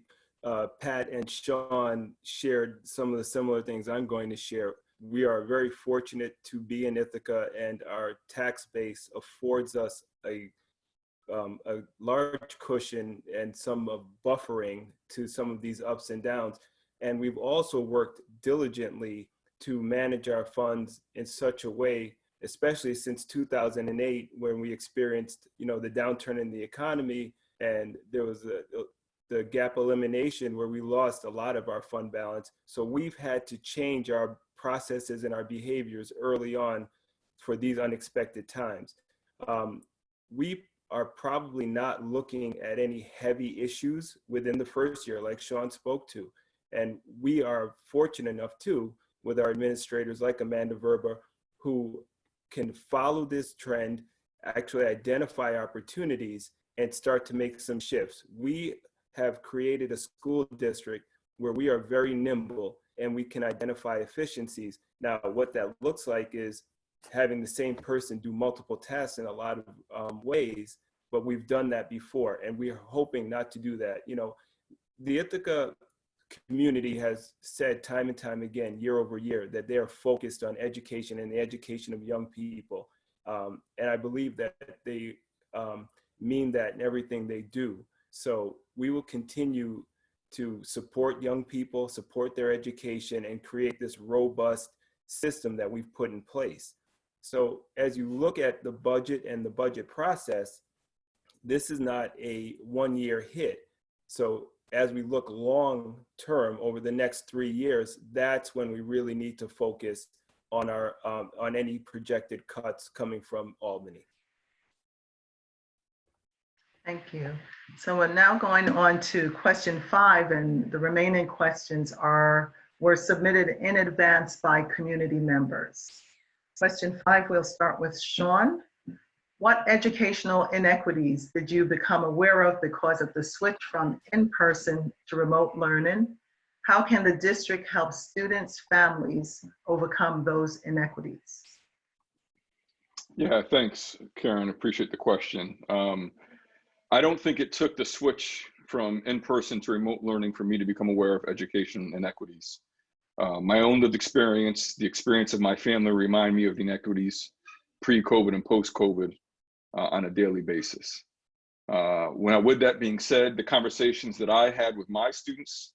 Pat and Sean shared some of the similar things I'm going to share. We are very fortunate to be in Ithaca, and our tax base affords us a large cushion and some buffering to some of these ups and downs. And we've also worked diligently to manage our funds in such a way, especially since 2008, when we experienced, the downturn in the economy, and there was the gap elimination where we lost a lot of our fund balance. So we've had to change our processes and our behaviors early on for these unexpected times. We are probably not looking at any heavy issues within the first year, like Sean spoke to. And we are fortunate enough too, with our administrators like Amanda Verba, who can follow this trend, actually identify opportunities, and start to make some shifts. We have created a school district where we are very nimble and we can identify efficiencies. Now, what that looks like is having the same person do multiple tasks in a lot of ways, but we've done that before, and we're hoping not to do that. The Ithaca community has said time and time again, year over year, that they are focused on education and the education of young people. And I believe that they mean that in everything they do. So we will continue to support young people, support their education, and create this robust system that we've put in place. So as you look at the budget and the budget process, this is not a one-year hit. So as we look long term over the next 3 years, that's when we really need to focus on our on any projected cuts coming from Albany. Thank you. So we're now going on to question 5, and the remaining questions were submitted in advance by community members. Question 5, we'll start with Sean. What educational inequities did you become aware of because of the switch from in-person to remote learning? How can the district help students, families overcome those inequities? Yeah, thanks, Karen. Appreciate the question. I don't think it took the switch from in-person to remote learning for me to become aware of education inequities. My own lived experience, the experience of my family remind me of the inequities pre-COVID and post-COVID on a daily basis. With that being said, the conversations that I had with my students,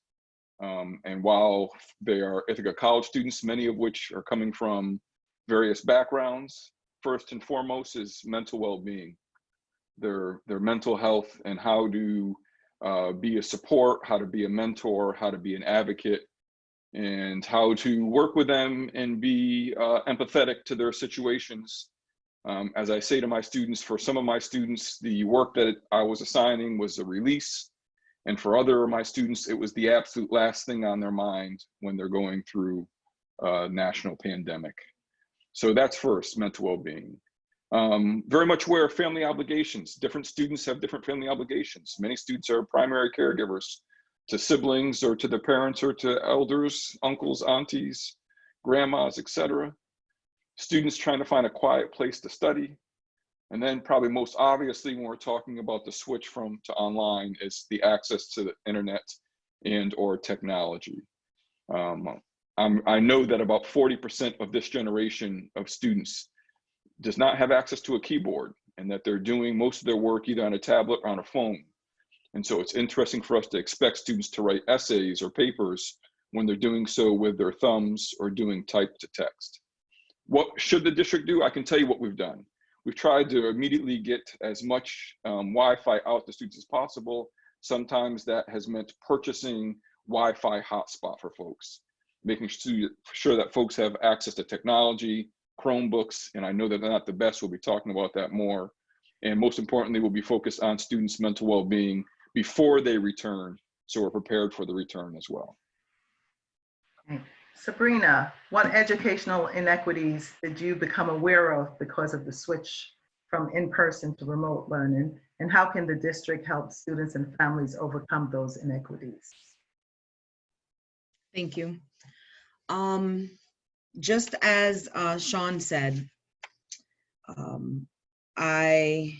and while they are Ithaca College students, many of which are coming from various backgrounds, first and foremost is mental well-being, their mental health, and how to be a support, how to be a mentor, how to be an advocate, and how to work with them and be empathetic to their situations. As I say to my students, for some of my students, the work that I was assigning was a release. And for other of my students, it was the absolute last thing on their mind when they're going through a national pandemic. So that's first, mental well-being. Very much aware of family obligations. Different students have different family obligations. Many students are primary caregivers to siblings or to their parents or to elders, uncles, aunties, grandmas, etc. Students trying to find a quiet place to study. And then probably most obviously when we're talking about the switch from to online is the access to the internet and or technology. I know that about 40% of this generation of students does not have access to a keyboard, and that they're doing most of their work either on a tablet or on a phone. And so it's interesting for us to expect students to write essays or papers when they're doing so with their thumbs or doing type to text. What should the district do? I can tell you what we've done. We've tried to immediately get as much Wi-Fi out to students as possible. Sometimes that has meant purchasing Wi-Fi hotspot for folks, making sure that folks have access to technology, Chromebooks, and I know that they're not the best. We'll be talking about that more. And most importantly, we'll be focused on students' mental well-being before they return, so we're prepared for the return as well. Okay. Sabrina, what educational inequities did you become aware of because of the switch from in-person to remote learning? And how can the district help students and families overcome those inequities? Thank you. Just as Sean said, I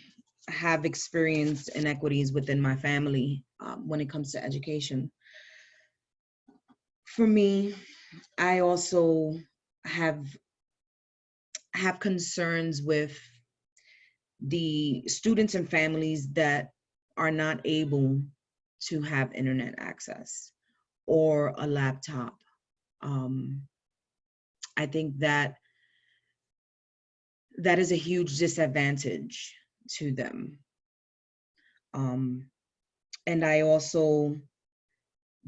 have experienced inequities within my family when it comes to education. For me, I also have concerns with the students and families that are not able to have internet access or a laptop. I think that is a huge disadvantage to them. And I also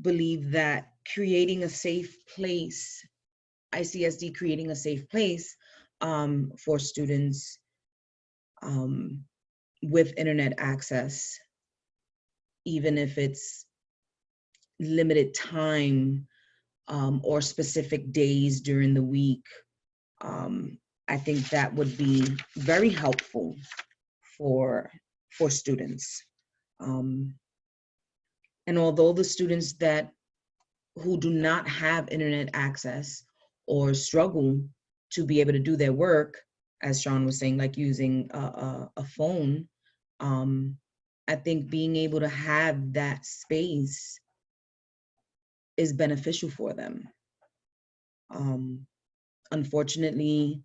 believe that creating a safe place, ICSD creating a safe place for students with internet access, even if it's limited time or specific days during the week, I think that would be very helpful for students. And although the students who do not have internet access or struggle to be able to do their work, as Sean was saying, like using a phone, I think being able to have that space is beneficial for them. Unfortunately,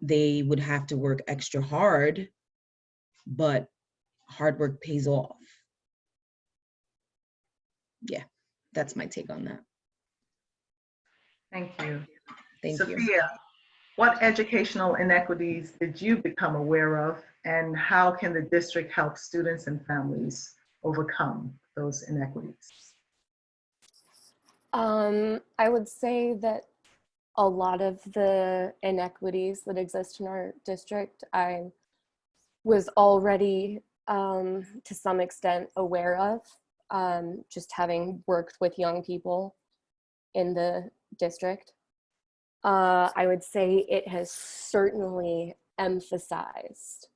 they would have to work extra hard, but hard work pays off. Yeah, that's my take on that. Thank you. Thank you. Sophia, what educational inequities did you become aware of, and how can the district help students and families overcome those inequities? I would say that a lot of the inequities that exist in our district, I was already to some extent aware of, just having worked with young people in the district. I would say it has certainly emphasized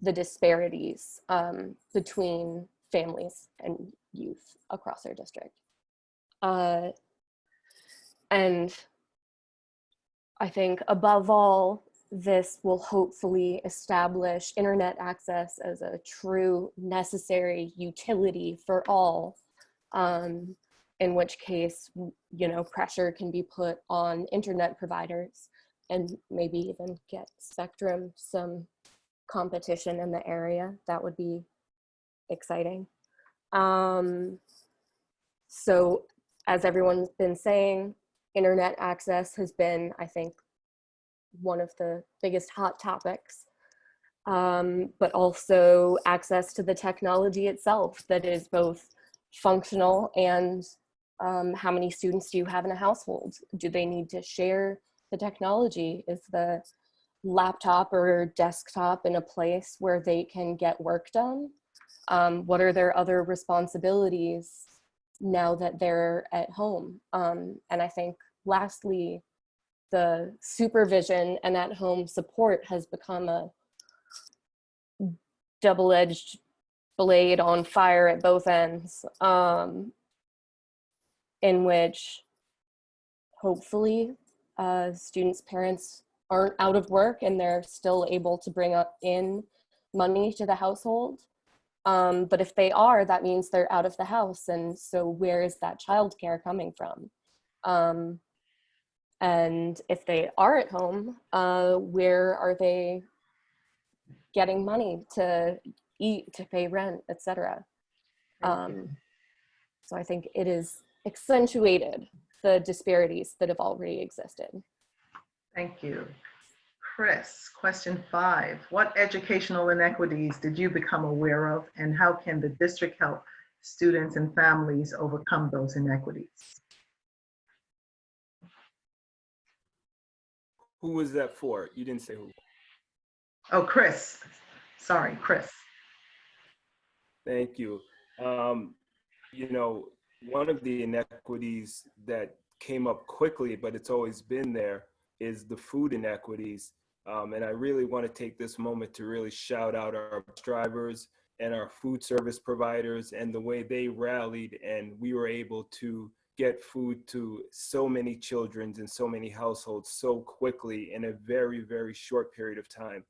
the disparities between families and youth across our district. And I think above all, this will hopefully establish internet access as a true necessary utility for all, in which case, you know, pressure can be put on internet providers and maybe even get Spectrum some competition in the area. That would be exciting. So as everyone's been saying, internet access has been, I think, one of the biggest hot topics, but also access to the technology itself that is both functional and how many students do you have in a household? Do they need to share the technology? Is the laptop or desktop in a place where they can get work done? What are their other responsibilities now that they're at home? And I think lastly, the supervision and at-home support has become a double-edged blade on fire at both ends, in which hopefully students' parents aren't out of work and they're still able to bring in money to the household. But if they are, that means they're out of the house. And so where is that childcare coming from? And if they are at home, where are they getting money to eat, to pay rent, etc.? So I think it is accentuated the disparities that have already existed. Thank you. Chris, question 5. What educational inequities did you become aware of, and how can the district help students and families overcome those inequities? Who was that for? You didn't say who. Oh, Chris. Sorry, Chris. Thank you. You know, one of the inequities that came up quickly, but it's always been there, is the food inequities. And I really want to take this moment to really shout out our bus drivers and our food service providers and the way they rallied, and we were able to get food to so many children and so many households so quickly in a very, very short period of time.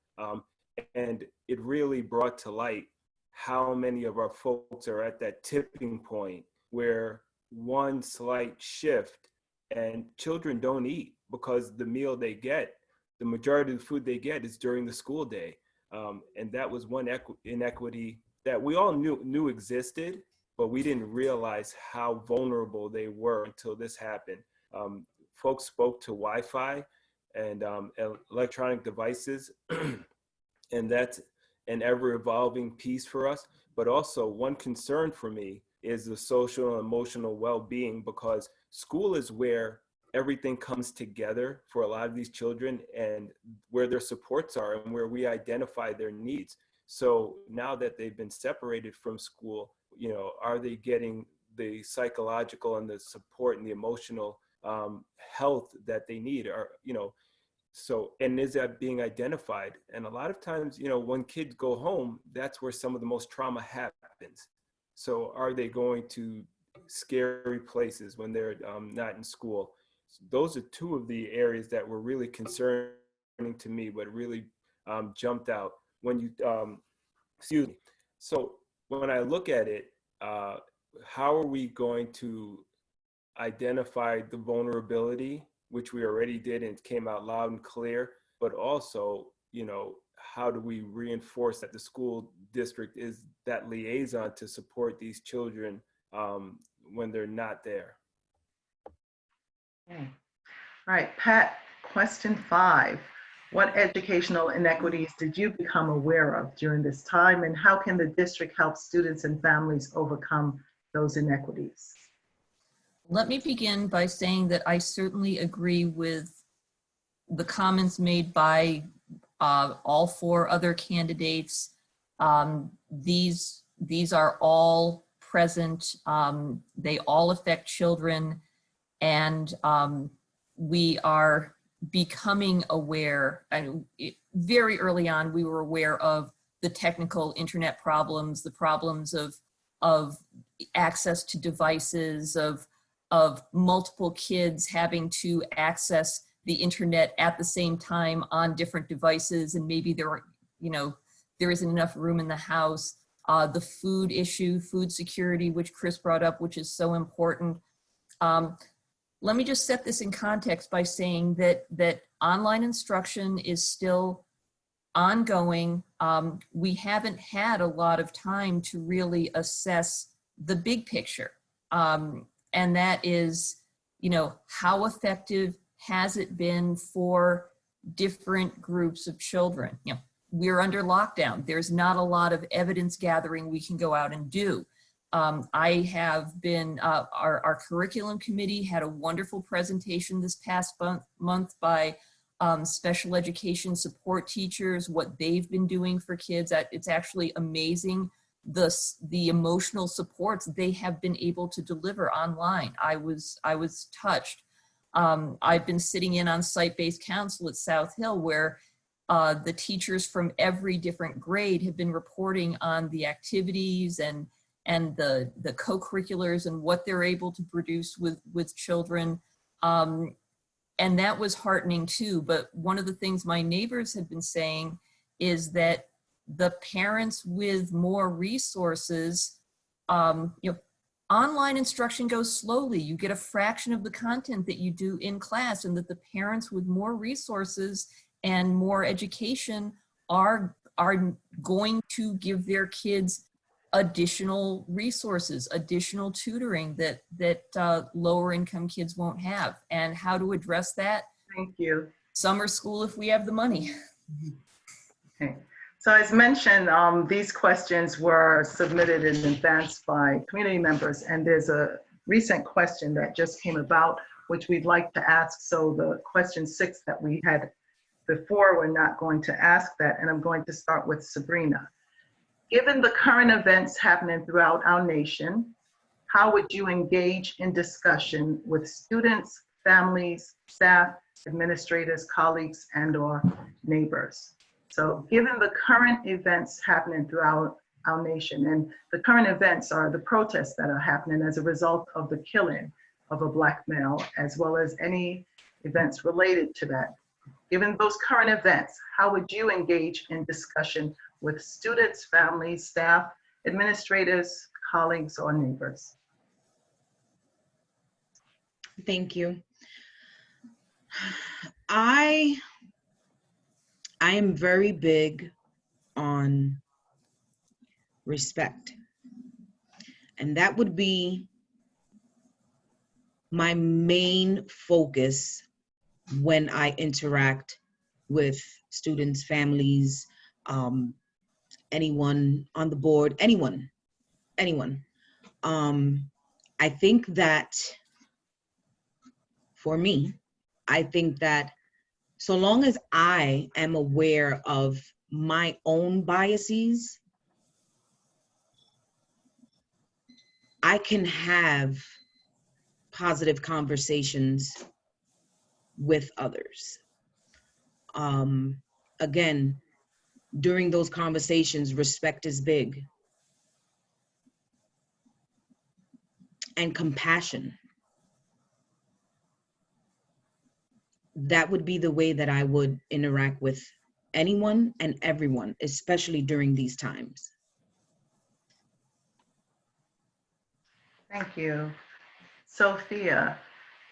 And it really brought to light how many of our folks are at that tipping point where one slight shift and children don't eat because the meal they get, the majority of the food they get is during the school day. And that was one inequity that we all knew existed, but we didn't realize how vulnerable they were until this happened. Folks spoke to Wi-Fi and electronic devices, and that's an ever-evolving piece for us. But also one concern for me is the social and emotional well-being, because school is where everything comes together for a lot of these children and where their supports are and where we identify their needs. So now that they've been separated from school, you know, are they getting the psychological and the support and the emotional health that they need? Or, you know, so, and is that being identified? And a lot of times, you know, when kids go home, that's where some of the most trauma happens. So are they going to scary places when they're not in school? Those are two of the areas that were really concerning to me, but really jumped out when you, excuse me. So when I look at it, how are we going to identify the vulnerability, which we already did and it came out loud and clear, but also, you know, how do we reinforce that the school district is that liaison to support these children when they're not there? Okay. All right, Pat, question 5. What educational inequities did you become aware of during this time, and how can the district help students and families overcome those inequities? Let me begin by saying that I certainly agree with the comments made by all 4 other candidates. These are all present. They all affect children, and we are becoming aware. And very early on, we were aware of the technical internet problems, the problems of access to devices, of multiple kids having to access the internet at the same time on different devices, and maybe there isn't enough room in the house. The food issue, food security, which Chris brought up, which is so important. Let me just set this in context by saying that online instruction is still ongoing. We haven't had a lot of time to really assess the big picture. And that is, you know, how effective has it been for different groups of children? You know, we're under lockdown. There's not a lot of evidence gathering we can go out and do. I have been, our curriculum committee had a wonderful presentation this past month by special education support teachers, what they've been doing for kids. It's actually amazing the emotional supports they have been able to deliver online. I was touched. I've been sitting in on site-based council at South Hill where the teachers from every different grade have been reporting on the activities and the co-curriculars and what they're able to produce with children. And that was heartening too. But one of the things my neighbors have been saying is that the parents with more resources, online instruction goes slowly. You get a fraction of the content that you do in class, and that the parents with more resources and more education are going to give their kids additional resources, additional tutoring that lower income kids won't have. And how to address that? Thank you. Summer school if we have the money. Okay. So as mentioned, these questions were submitted in advance by community members, and there's a recent question that just came about, which we'd like to ask. So the question 6 that we had before, we're not going to ask that, and I'm going to start with Sabrina. Given the current events happening throughout our nation, how would you engage in discussion with students, families, staff, administrators, colleagues, and/or neighbors? So given the current events happening throughout our nation, and the current events are the protests that are happening as a result of the killing of a Black male, as well as any events related to that. Given those current events, how would you engage in discussion with students, families, staff, administrators, colleagues, or neighbors? Thank you. I am very big on respect. And that would be my main focus when I interact with students, families, anyone on the board, anyone. I think that for me, I think that so long as I am aware of my own biases, I can have positive conversations with others. Again, during those conversations, respect is big. And compassion. That would be the way that I would interact with anyone and everyone, especially during these times. Thank you. Sophia,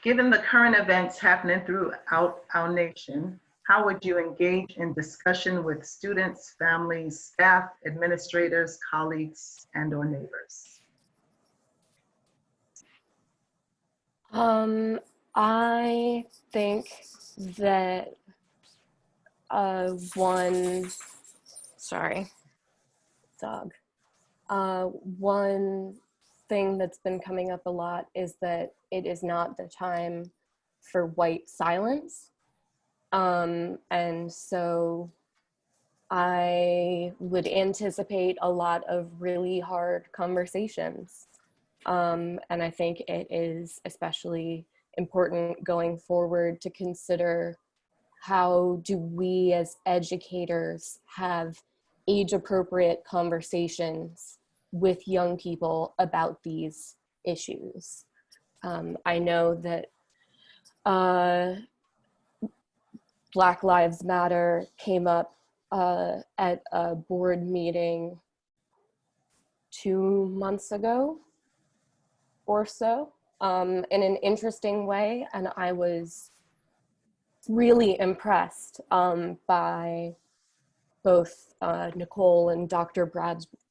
given the current events happening throughout our nation, how would you engage in discussion with students, families, staff, administrators, colleagues, and/or neighbors? I think that one thing that's been coming up a lot is that it is not the time for white silence. And so I would anticipate a lot of really hard conversations. And I think it is especially important going forward to consider how do we as educators have age-appropriate conversations with young people about these issues. I know that Black Lives Matter came up at a board meeting 2 months ago or so, in an interesting way, and I was really impressed by both Nicole and Dr.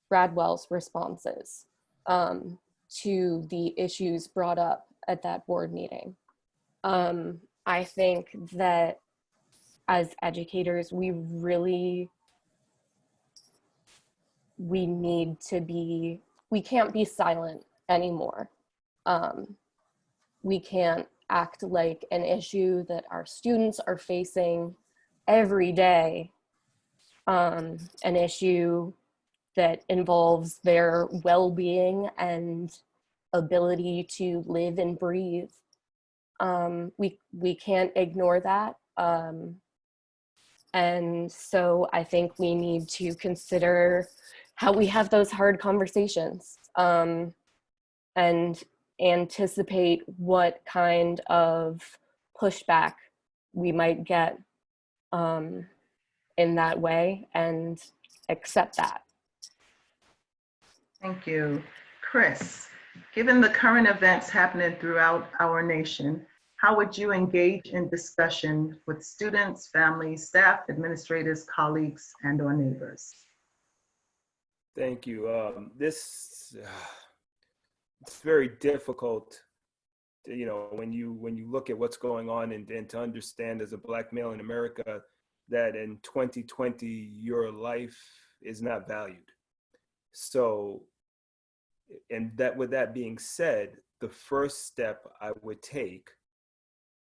Bradwell's responses to the issues brought up at that board meeting. I think that as educators, we can't be silent anymore. We can't act like an issue that our students are facing every day, an issue that involves their well-being and ability to live and breathe, We can't ignore that. And so I think we need to consider how we have those hard conversations, and anticipate what kind of pushback we might get in that way, and accept that. Thank you. Chris, given the current events happening throughout our nation, how would you engage in discussion with students, families, staff, administrators, colleagues, and/or neighbors? Thank you. It's very difficult to, when you look at what's going on, and to understand as a Black male in America that in 2020 your life is not valued. So, and that with that being said, the first step I would take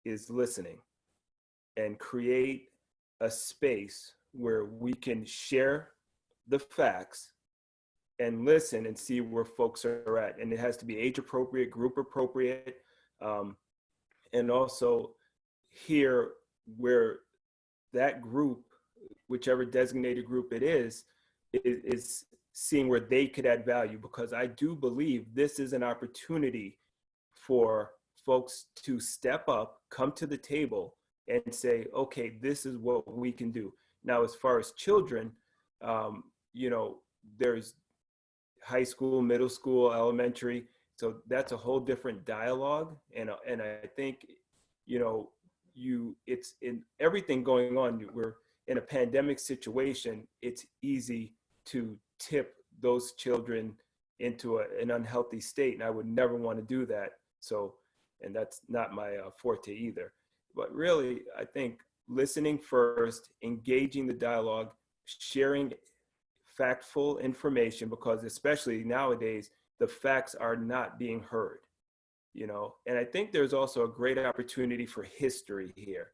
is listening and create a space where we can share the facts and listen and see where folks are at. And it has to be age appropriate, group appropriate, and also hear where that group, whichever designated group it is seeing where they could add value. Because I do believe this is an opportunity for folks to step up, come to the table and say, okay, this is what we can do. Now, as far as children, there's high school, middle school, elementary. So that's a whole different dialogue. And I think, it's in everything going on. We're in a pandemic situation. It's easy to tip those children into an unhealthy state. And I would never want to do that. So, and that's not my forte either. But really, I think listening first, engaging the dialogue, sharing factful information, because especially nowadays, the facts are not being heard, and I think there's also a great opportunity for history here.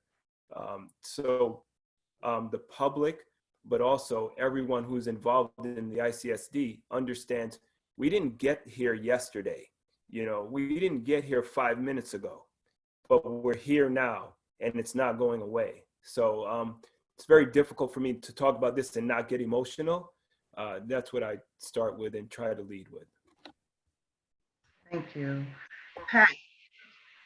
The public, but also everyone who's involved in the ICSD understands we didn't get here yesterday. We didn't get here 5 minutes ago, but we're here now and it's not going away. So it's very difficult for me to talk about this and not get emotional. That's what I start with and try to lead with. Thank you. Pat,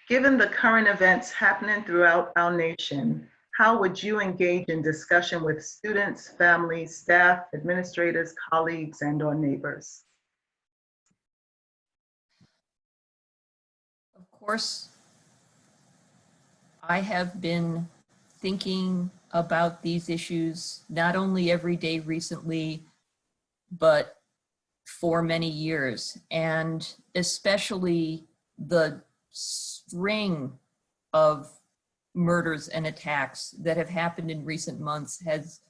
given the current events happening throughout our nation, how would you engage in discussion with students, families, staff, administrators, colleagues, and/or neighbors? Of course, I have been thinking about these issues not only every day recently, but for many years, and especially the string of murders and attacks that have happened in recent months has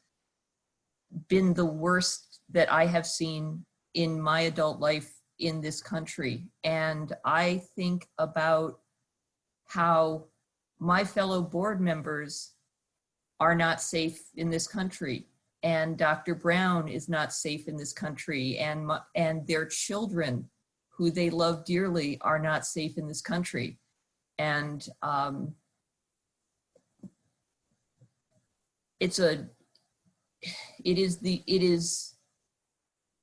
been the worst that I have seen in my adult life in this country. And I think about how my fellow board members are not safe in this country, and Dr. Brown is not safe in this country, and their children, who they love dearly, are not safe in this country. And it is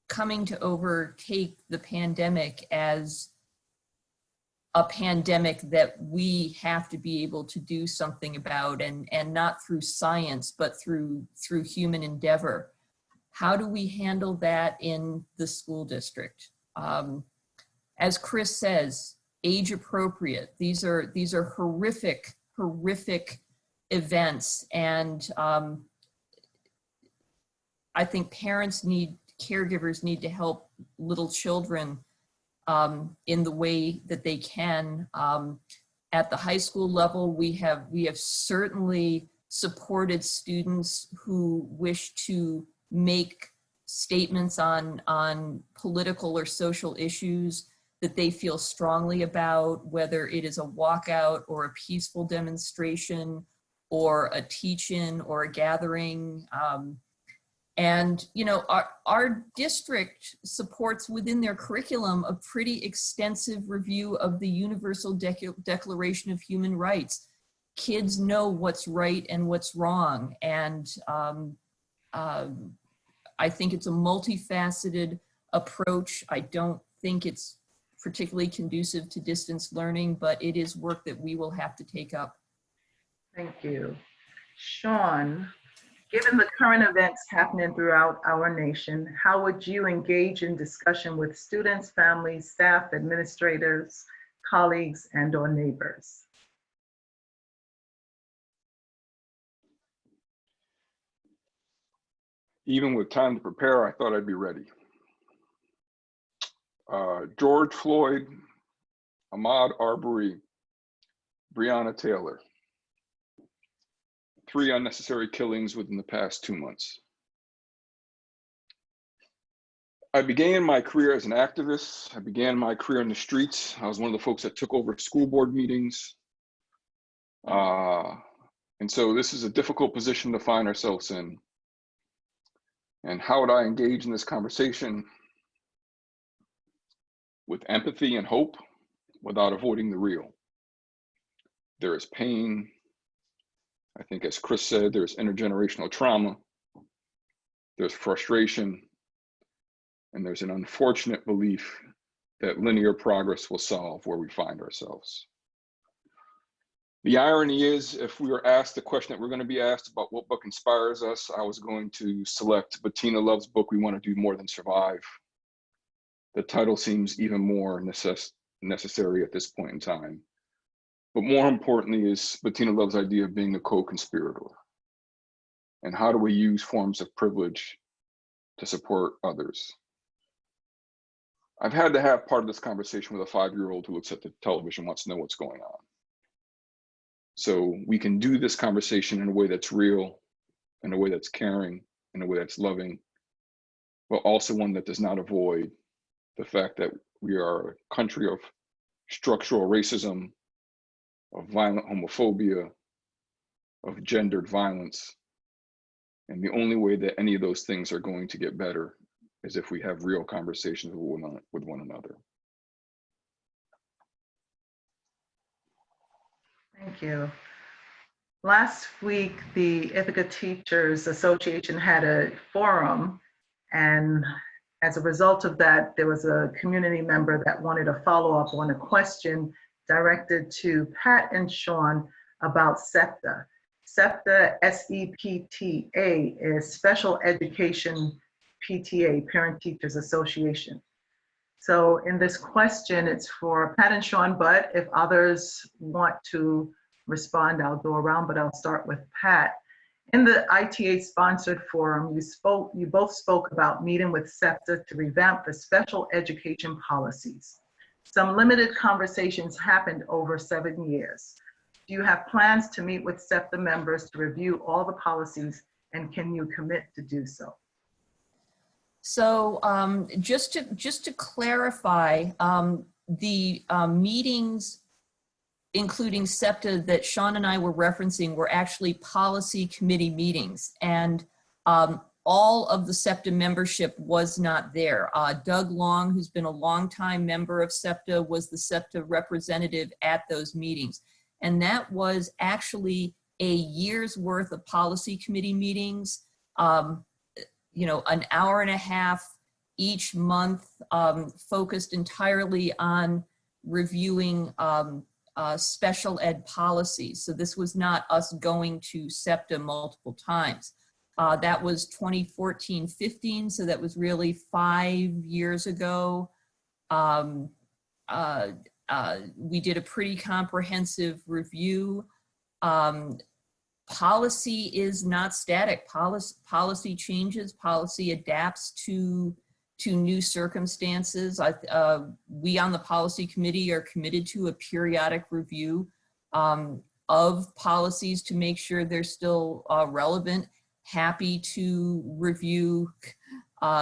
coming to overtake the pandemic as a pandemic that we have to be able to do something about, and not through science, but through human endeavor. How do we handle that in the school district? As Chris says, age appropriate. These are horrific events, and I think caregivers need to help little children in the way that they can. At the high school level, we have certainly supported students who wish to make statements on political or social issues that they feel strongly about, whether it is a walkout or a peaceful demonstration or a teach-in or a gathering. And, you know, our district supports within their curriculum a pretty extensive review of the Universal Declaration of Human Rights. Kids know what's right and what's wrong. And I think it's a multifaceted approach. I don't think it's particularly conducive to distance learning, but it is work that we will have to take up. Thank you. Sean, given the current events happening throughout our nation, how would you engage in discussion with students, families, staff, administrators, colleagues, and/or neighbors? Even with time to prepare, I thought I'd be ready. George Floyd, Ahmaud Arbery, Breonna Taylor. 3 unnecessary killings within the past 2 months. I began my career as an activist. I began my career in the streets. I was one of the folks that took over school board meetings. And so this is a difficult position to find ourselves in. And how would I engage in this conversation? With empathy and hope, without avoiding the real. There is pain. I think, as Chris said, there's intergenerational trauma, there's frustration, and there's an unfortunate belief that linear progress will solve where we find ourselves. The irony is, if we were asked the question that we're going to be asked about what book inspires us, I was going to select Bettina Love's book, We Want to Do More Than Survive. The title seems even more necessary at this point in time. But more importantly is Bettina Love's idea of being a co-conspirator. And how do we use forms of privilege to support others? I've had to have part of this conversation with a 5-year-old who looks at the television, wants to know what's going on. So we can do this conversation in a way that's real, in a way that's caring, in a way that's loving, but also one that does not avoid the fact that we are a country of structural racism, of violent homophobia, of gendered violence. And the only way that any of those things are going to get better is if we have real conversations with one another. Thank you. Last week, the Ithaca Teachers Association had a forum, and as a result of that, there was a community member that wanted a follow-up on a question directed to Pat and Sean about SEPTA. SEPTA, S-E-P-T-A, is Special Education PTA, Parent Teachers Association. So in this question, it's for Pat and Sean, but if others want to respond, I'll go around, but I'll start with Pat. In the ITA sponsored forum, you both spoke about meeting with SEPTA to revamp the special education policies. Some limited conversations happened over 7 years. Do you have plans to meet with SEPTA members to review all the policies, and can you commit to do so? So just to clarify, the meetings, including SEPTA, that Sean and I were referencing were actually policy committee meetings, and all of the SEPTA membership was not there. Doug Long, who's been a longtime member of SEPTA, was the SEPTA representative at those meetings. And that was actually a year's worth of policy committee meetings, you know, an hour and a half each month, focused entirely on reviewing special ed policies. So this was not us going to SEPTA multiple times. That was 2014-15, so that was really 5 years ago. We did a pretty comprehensive review. Policy is not static. Policy changes, policy adapts to new circumstances. We on the policy committee are committed to a periodic review of policies to make sure they're still relevant. Happy to review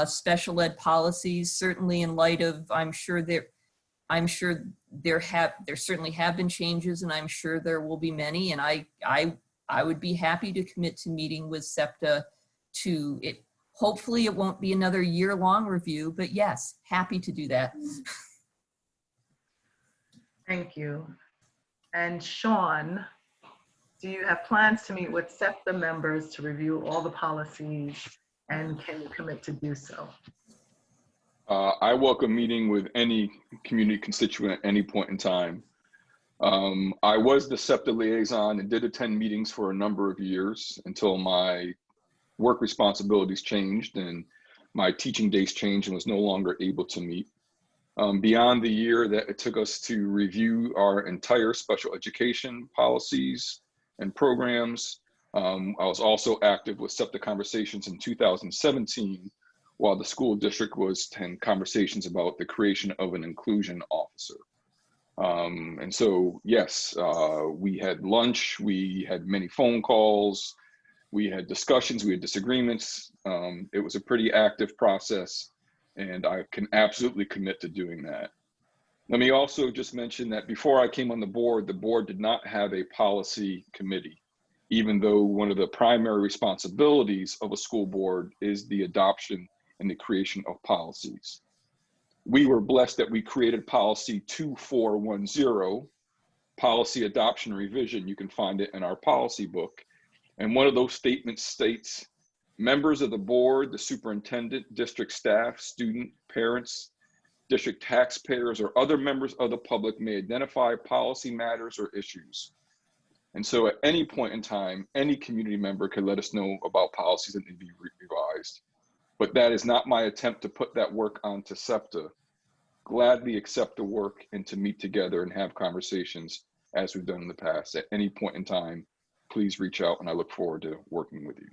special ed policies, certainly in light of, I'm sure there certainly have been changes, and I'm sure there will be many, and I would be happy to commit to meeting with SEPTA to it. Hopefully it won't be another year-long review, but yes, happy to do that. Thank you. And Sean, do you have plans to meet with SEPTA members to review all the policies, and can you commit to do so? I welcome meeting with any community constituent at any point in time. I was the SEPTA liaison and did attend meetings for a number of years until my work responsibilities changed and my teaching days changed and was no longer able to meet. Beyond the year that it took us to review our entire special education policies and programs, I was also active with SEPTA Conversations in 2017, while the school district was in conversations about the creation of an inclusion officer. And so, yes, we had lunch, we had many phone calls, we had discussions, we had disagreements. It was a pretty active process, and I can absolutely commit to doing that. Let me also just mention that before I came on the board did not have a policy committee, even though one of the primary responsibilities of a school board is the adoption and the creation of policies. We were blessed that we created policy 2410, policy adoption revision. You can find it in our policy book. And one of those statements states, members of the board, the superintendent, district staff, student, parents, district taxpayers, or other members of the public may identify policy matters or issues. And so at any point in time, any community member can let us know about policies that need to be revised. But that is not my attempt to put that work onto SEPTA. Gladly accept the work and to meet together and have conversations as we've done in the past. At any point in time, please reach out, and I look forward to working with you.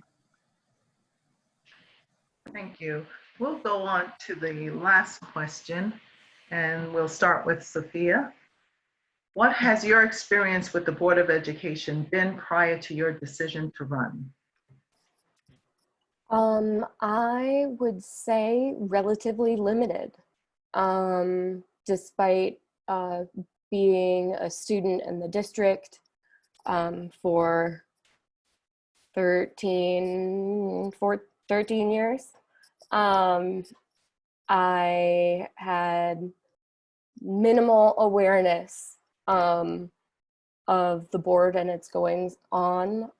Thank you. We'll go on to the last question, and we'll start with Sophia. What has your experience with the Board of Education been prior to your decision to run? I would say relatively limited. Despite being a student in the district for 13 years, I had minimal awareness of the board and its goings on.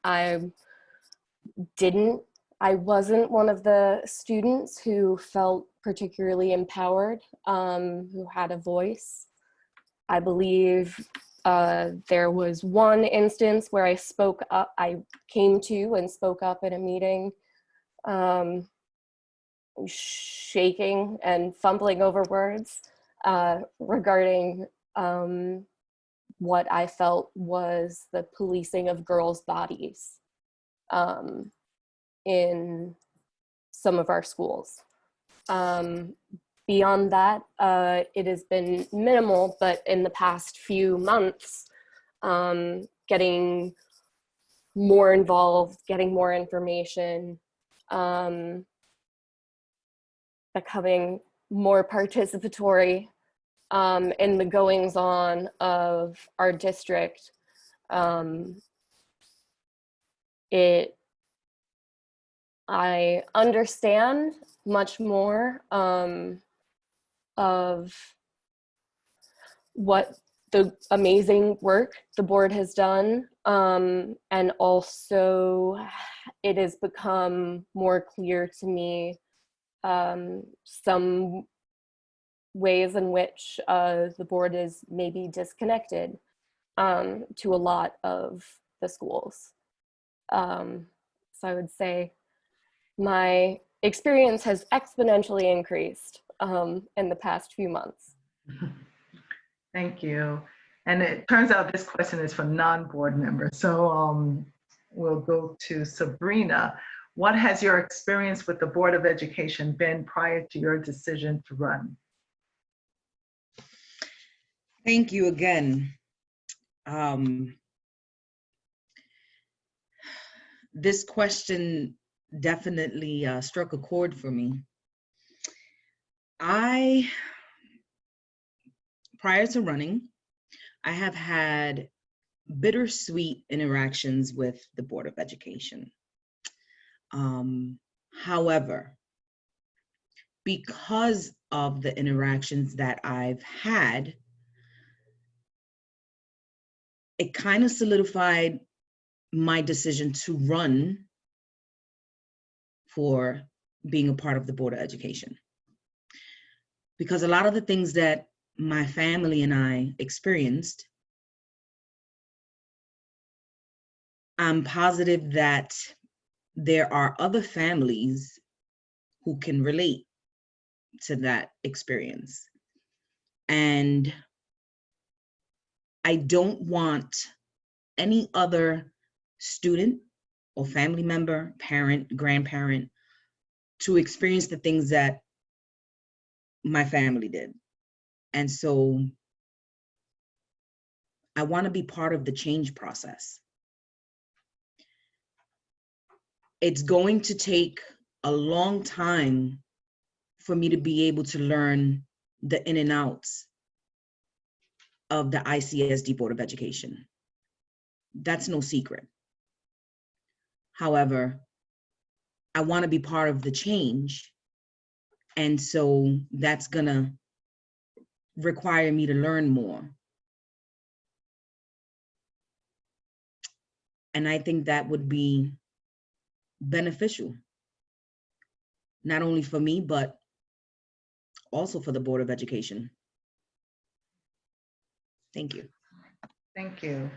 I wasn't one of the students who felt particularly empowered, who had a voice. I believe there was one instance where I spoke up, I came to and spoke up at a meeting, shaking and fumbling over words regarding what I felt was the policing of girls' bodies in some of our schools. Beyond that, it has been minimal, but in the past few months, getting more involved, getting more information, becoming more participatory in the goings on of our district. I understand much more of what the amazing work the board has done, and also it has become more clear to me some ways in which the board is maybe disconnected to a lot of the schools. So I would say my experience has exponentially increased in the past few months. Thank you. And it turns out this question is for non-board members. So we'll go to Sabrina. What has your experience with the Board of Education been prior to your decision to run? Thank you again. This question definitely struck a chord for me. Prior to running, I have had bittersweet interactions with the Board of Education. However, because of the interactions that I've had, it kind of solidified my decision to run for being a part of the Board of Education. Because a lot of the things that my family and I experienced, I'm positive that there are other families who can relate to that experience. And I don't want any other student or family member, parent, grandparent to experience the things that my family did. And so I want to be part of the change process. It's going to take a long time for me to be able to learn the in and outs of the ICSD Board of Education. That's no secret. However, I want to be part of the change. And so that's gonna require me to learn more. And I think that would be beneficial, not only for me, but also for the Board of Education. Thank you. Thank you.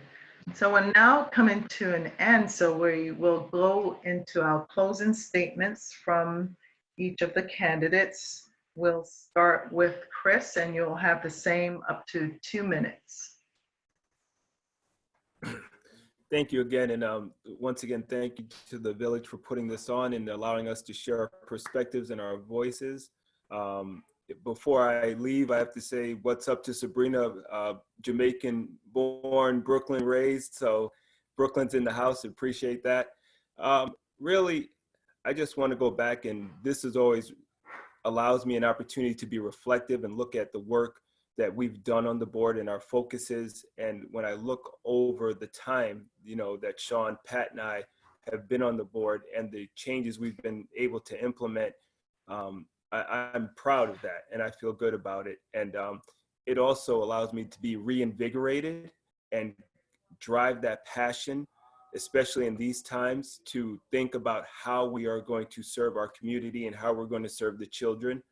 So we're now coming to an end, so we will go into our closing statements from each of the candidates. We'll start with Chris, and you'll have the same up to 2 minutes. Thank you again. And once again, thank you to the village for putting this on and allowing us to share our perspectives and our voices. Before I leave, I have to say what's up to Sabrina, Jamaican born, Brooklyn raised. So Brooklyn's in the house, appreciate that. Really, I just want to go back, and this is always allows me an opportunity to be reflective and look at the work that we've done on the board and our focuses. And when I look over the time, that Sean, Pat, and I have been on the board and the changes we've been able to implement, I'm proud of that and I feel good about it. And it also allows me to be reinvigorated and drive that passion, especially in these times, to think about how we are going to serve our community and how we're going to serve the children.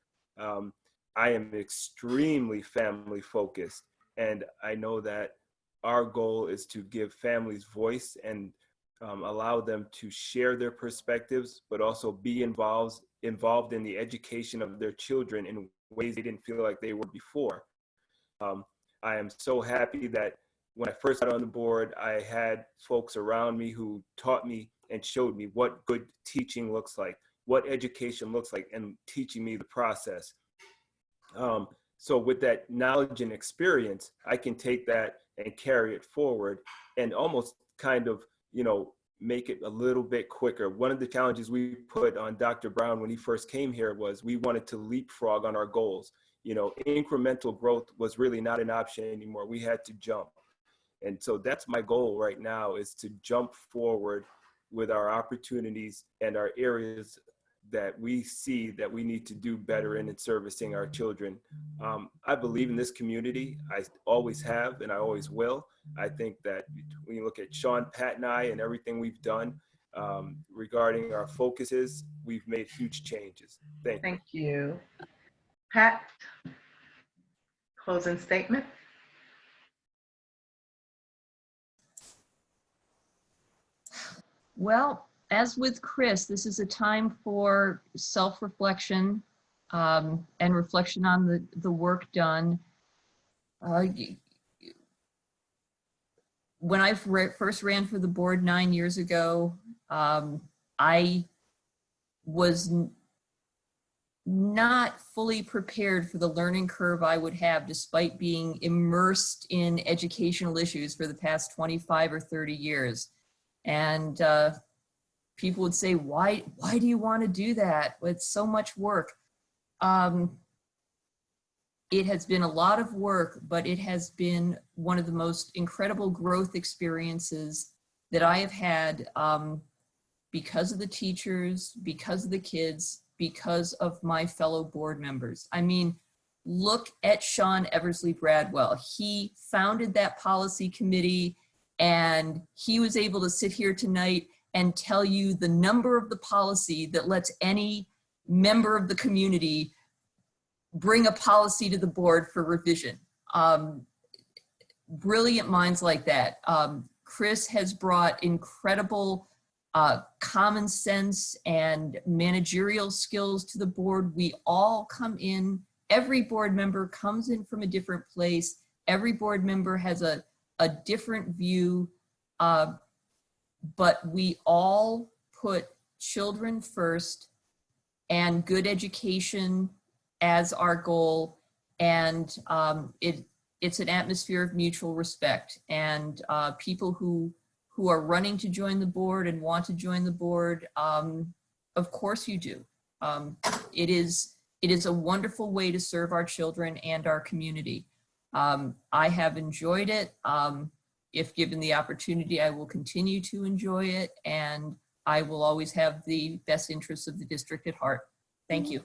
I am extremely family focused, and I know that our goal is to give families voice and allow them to share their perspectives, but also be involved in the education of their children in ways they didn't feel like they were before. I am so happy that when I first got on the board, I had folks around me who taught me and showed me what good teaching looks like, what education looks like, and teaching me the process. So with that knowledge and experience, I can take that and carry it forward and almost kind of, make it a little bit quicker. One of the challenges we put on Dr. Brown when he first came here was we wanted to leapfrog on our goals. Incremental growth was really not an option anymore. We had to jump. And so that's my goal right now, is to jump forward with our opportunities and our areas that we see that we need to do better in servicing our children. I believe in this community. I always have, and I always will. I think that when you look at Sean, Pat, and I, and everything we've done regarding our focuses, we've made huge changes. Thank you. Thank you. Pat, closing statement. Well, as with Chris, this is a time for self-reflection and reflection on the work done. When I first ran for the board 9 years ago, I was not fully prepared for the learning curve I would have, despite being immersed in educational issues for the past 25 or 30 years. And people would say, why do you want to do that? It's so much work. It has been a lot of work, but it has been one of the most incredible growth experiences that I have had, because of the teachers, because of the kids, because of my fellow board members. I mean, look at Sean Eversley Bradwell. He founded that policy committee, and he was able to sit here tonight and tell you the number of the policy that lets any member of the community bring a policy to the board for revision. Brilliant minds like that. Chris has brought incredible common sense and managerial skills to the board. We all come in, every board member comes in from a different place. Every board member has a different view, but we all put children first and good education as our goal. And it's an atmosphere of mutual respect, and people who are running to join the board and want to join the board, of course you do. It is a wonderful way to serve our children and our community. I have enjoyed it. If given the opportunity, I will continue to enjoy it, and I will always have the best interests of the district at heart. Thank you.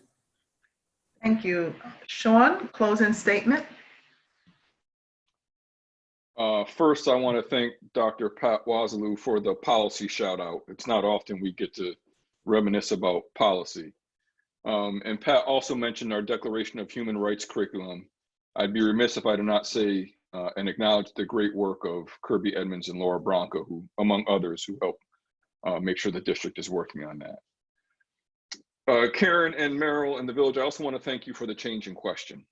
Thank you. Sean, closing statement. First, I want to thank Dr. Pat Wazaloo for the policy shout out. It's not often we get to reminisce about policy. And Pat also mentioned our Declaration of Human Rights curriculum. I'd be remiss if I did not say and acknowledge the great work of Kirby Edmonds and Laura Bronco, who, among others, who helped make sure the district is working on that. Karen and Merrill and the village, I also want to thank you for the change in question.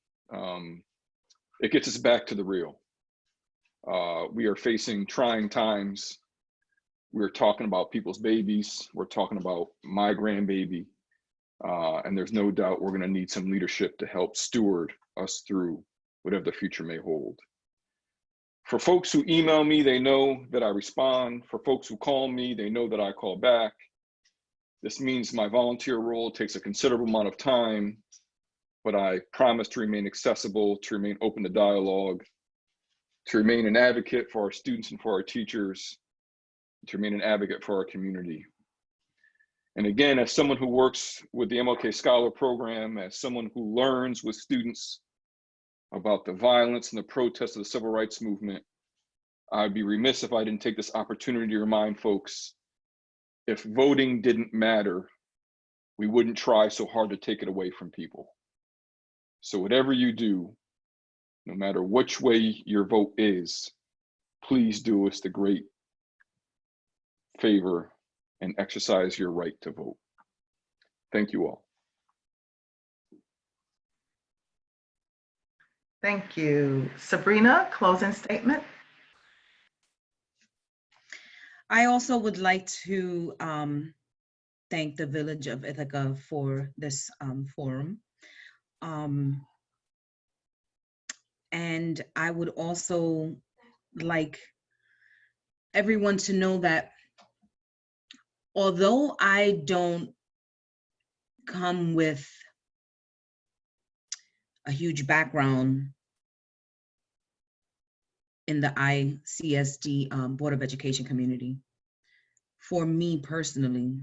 It gets us back to the real. We are facing trying times. We're talking about people's babies. We're talking about my grandbaby. And there's no doubt we're going to need some leadership to help steward us through whatever the future may hold. For folks who email me, they know that I respond. For folks who call me, they know that I call back. This means my volunteer role takes a considerable amount of time, but I promise to remain accessible, to remain open to dialogue, to remain an advocate for our students and for our teachers, to remain an advocate for our community. And again, as someone who works with the MLK Scholar Program, as someone who learns with students about the violence and the protests of the civil rights movement, I'd be remiss if I didn't take this opportunity to remind folks, if voting didn't matter, we wouldn't try so hard to take it away from people. So whatever you do, no matter which way your vote is, please do us the great favor and exercise your right to vote. Thank you all. Thank you. Sabrina, closing statement. I also would like to thank the Village of Ithaca for this forum. And I would also like everyone to know that although I don't come with a huge background in the ICSD Board of Education community, for me personally,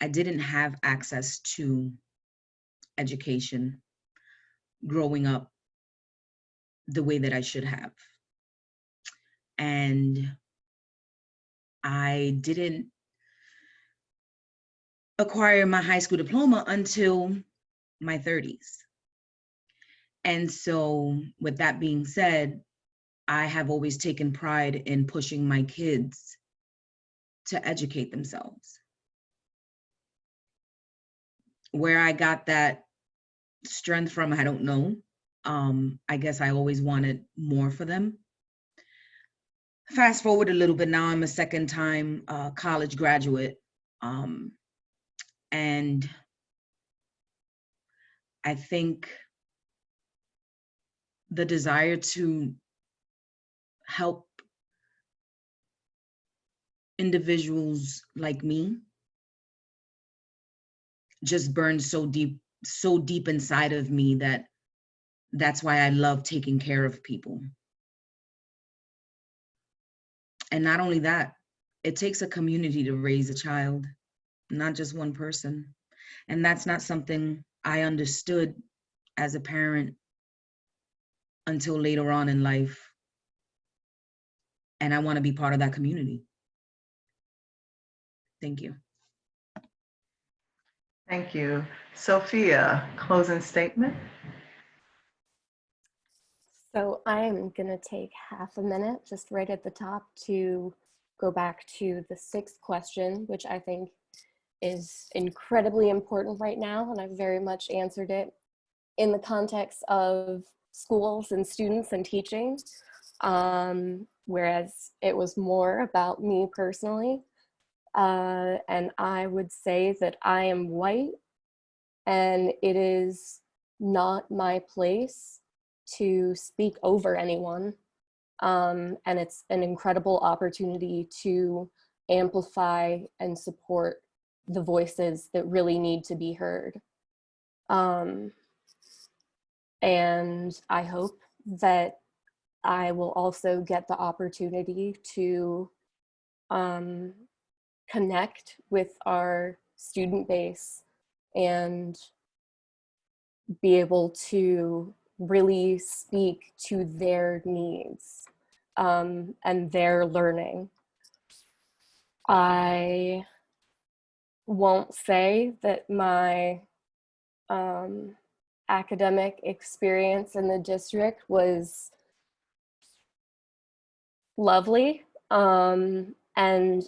I didn't have access to education growing up the way that I should have. And I didn't acquire my high school diploma until my 30s. And so with that being said, I have always taken pride in pushing my kids to educate themselves. Where I got that strength from, I don't know. I guess I always wanted more for them. Fast forward a little bit, now I'm a second-time college graduate. And I think the desire to help individuals like me just burned so deep inside of me that that's why I love taking care of people. And not only that, it takes a community to raise a child, not just one person. And that's not something I understood as a parent until later on in life. And I want to be part of that community. Thank you. Thank you. Sophia, closing statement. So I'm going to take half a minute just right at the top to go back to the sixth question, which I think is incredibly important right now. And I've very much answered it in the context of schools and students and teaching, whereas it was more about me personally. And I would say that I am white, and it is not my place to speak over anyone. And it's an incredible opportunity to amplify and support the voices that really need to be heard. And I hope that I will also get the opportunity to connect with our student base and be able to really speak to their needs and their learning. I won't say that my academic experience in the district was lovely, and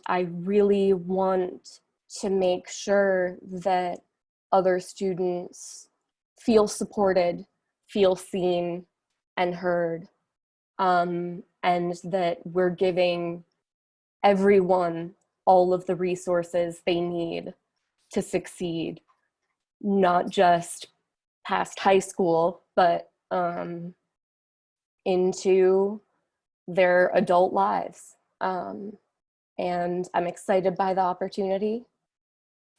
I really want to make sure that other students feel supported, feel seen and heard, and that we're giving everyone all of the resources they need to succeed, not just past high school, but into their adult lives. And I'm excited by the opportunity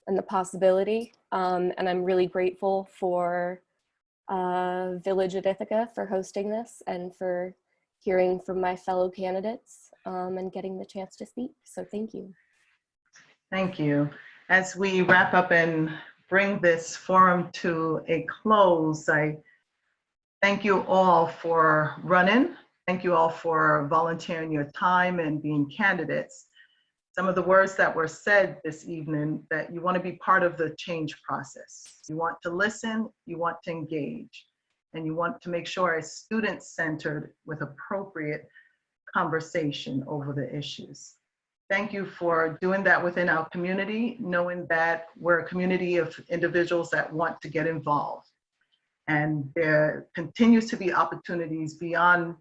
and the possibility. And I'm really grateful for Village at Ithaca for hosting this and for hearing from my fellow candidates and getting the chance to speak. So thank you. Thank you. As we wrap up and bring this forum to a close, I thank you all for running. Thank you all for volunteering your time and being candidates. Some of the words that were said this evening, that you want to be part of the change process. You want to listen, you want to engage, and you want to make sure it's student-centered with appropriate conversation over the issues. Thank you for doing that within our community, knowing that we're a community of individuals that want to get involved. And there continues to be opportunities beyond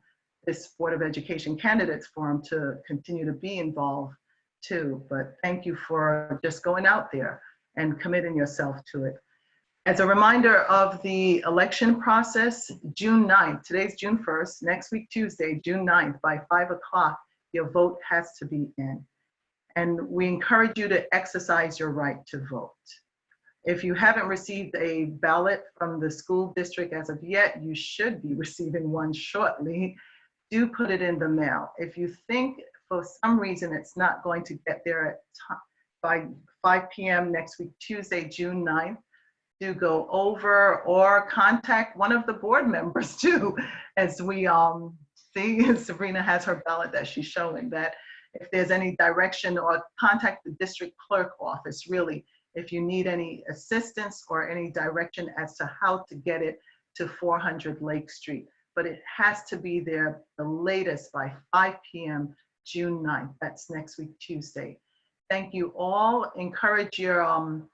this Board of Education Candidates Forum to continue to be involved too. But thank you for just going out there and committing yourself to it. As a reminder of the election process, June 9th, today's June 1st, next week, Tuesday, June 9th, by 5 o'clock, your vote has to be in. And we encourage you to exercise your right to vote. If you haven't received a ballot from the school district as of yet, you should be receiving one shortly. Do put it in the mail. If you think for some reason it's not going to get there by 5 p.m. next week, Tuesday, June 9th, do go over or contact one of the board members too, as we see Sabrina has her ballot that she's showing, that if there's any direction, or contact the district clerk office, really, if you need any assistance or any direction as to how to get it to 400 Lake Street. But it has to be there the latest by 5 p.m. June 9th. That's next week, Tuesday. Thank you all. Encourage your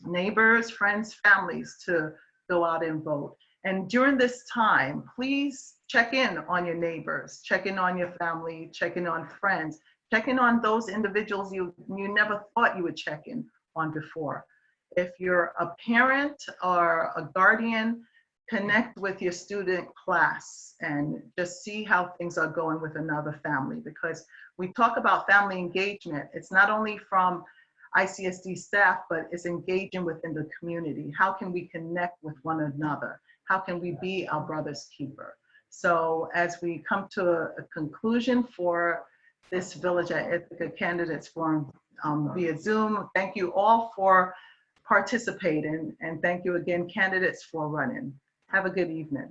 neighbors, friends, families to go out and vote. And during this time, please check in on your neighbors, check in on your family, check in on friends, check in on those individuals you never thought you would check in on before. If you're a parent or a guardian, connect with your student class and just see how things are going with another family, because we talk about family engagement. It's not only from ICSD staff, but it's engaging within the community. How can we connect with one another? How can we be our brother's keeper? So as we come to a conclusion for this Village at Ithaca Candidates Forum via Zoom. Thank you all for participating, and thank you again, candidates, for running. Have a good evening.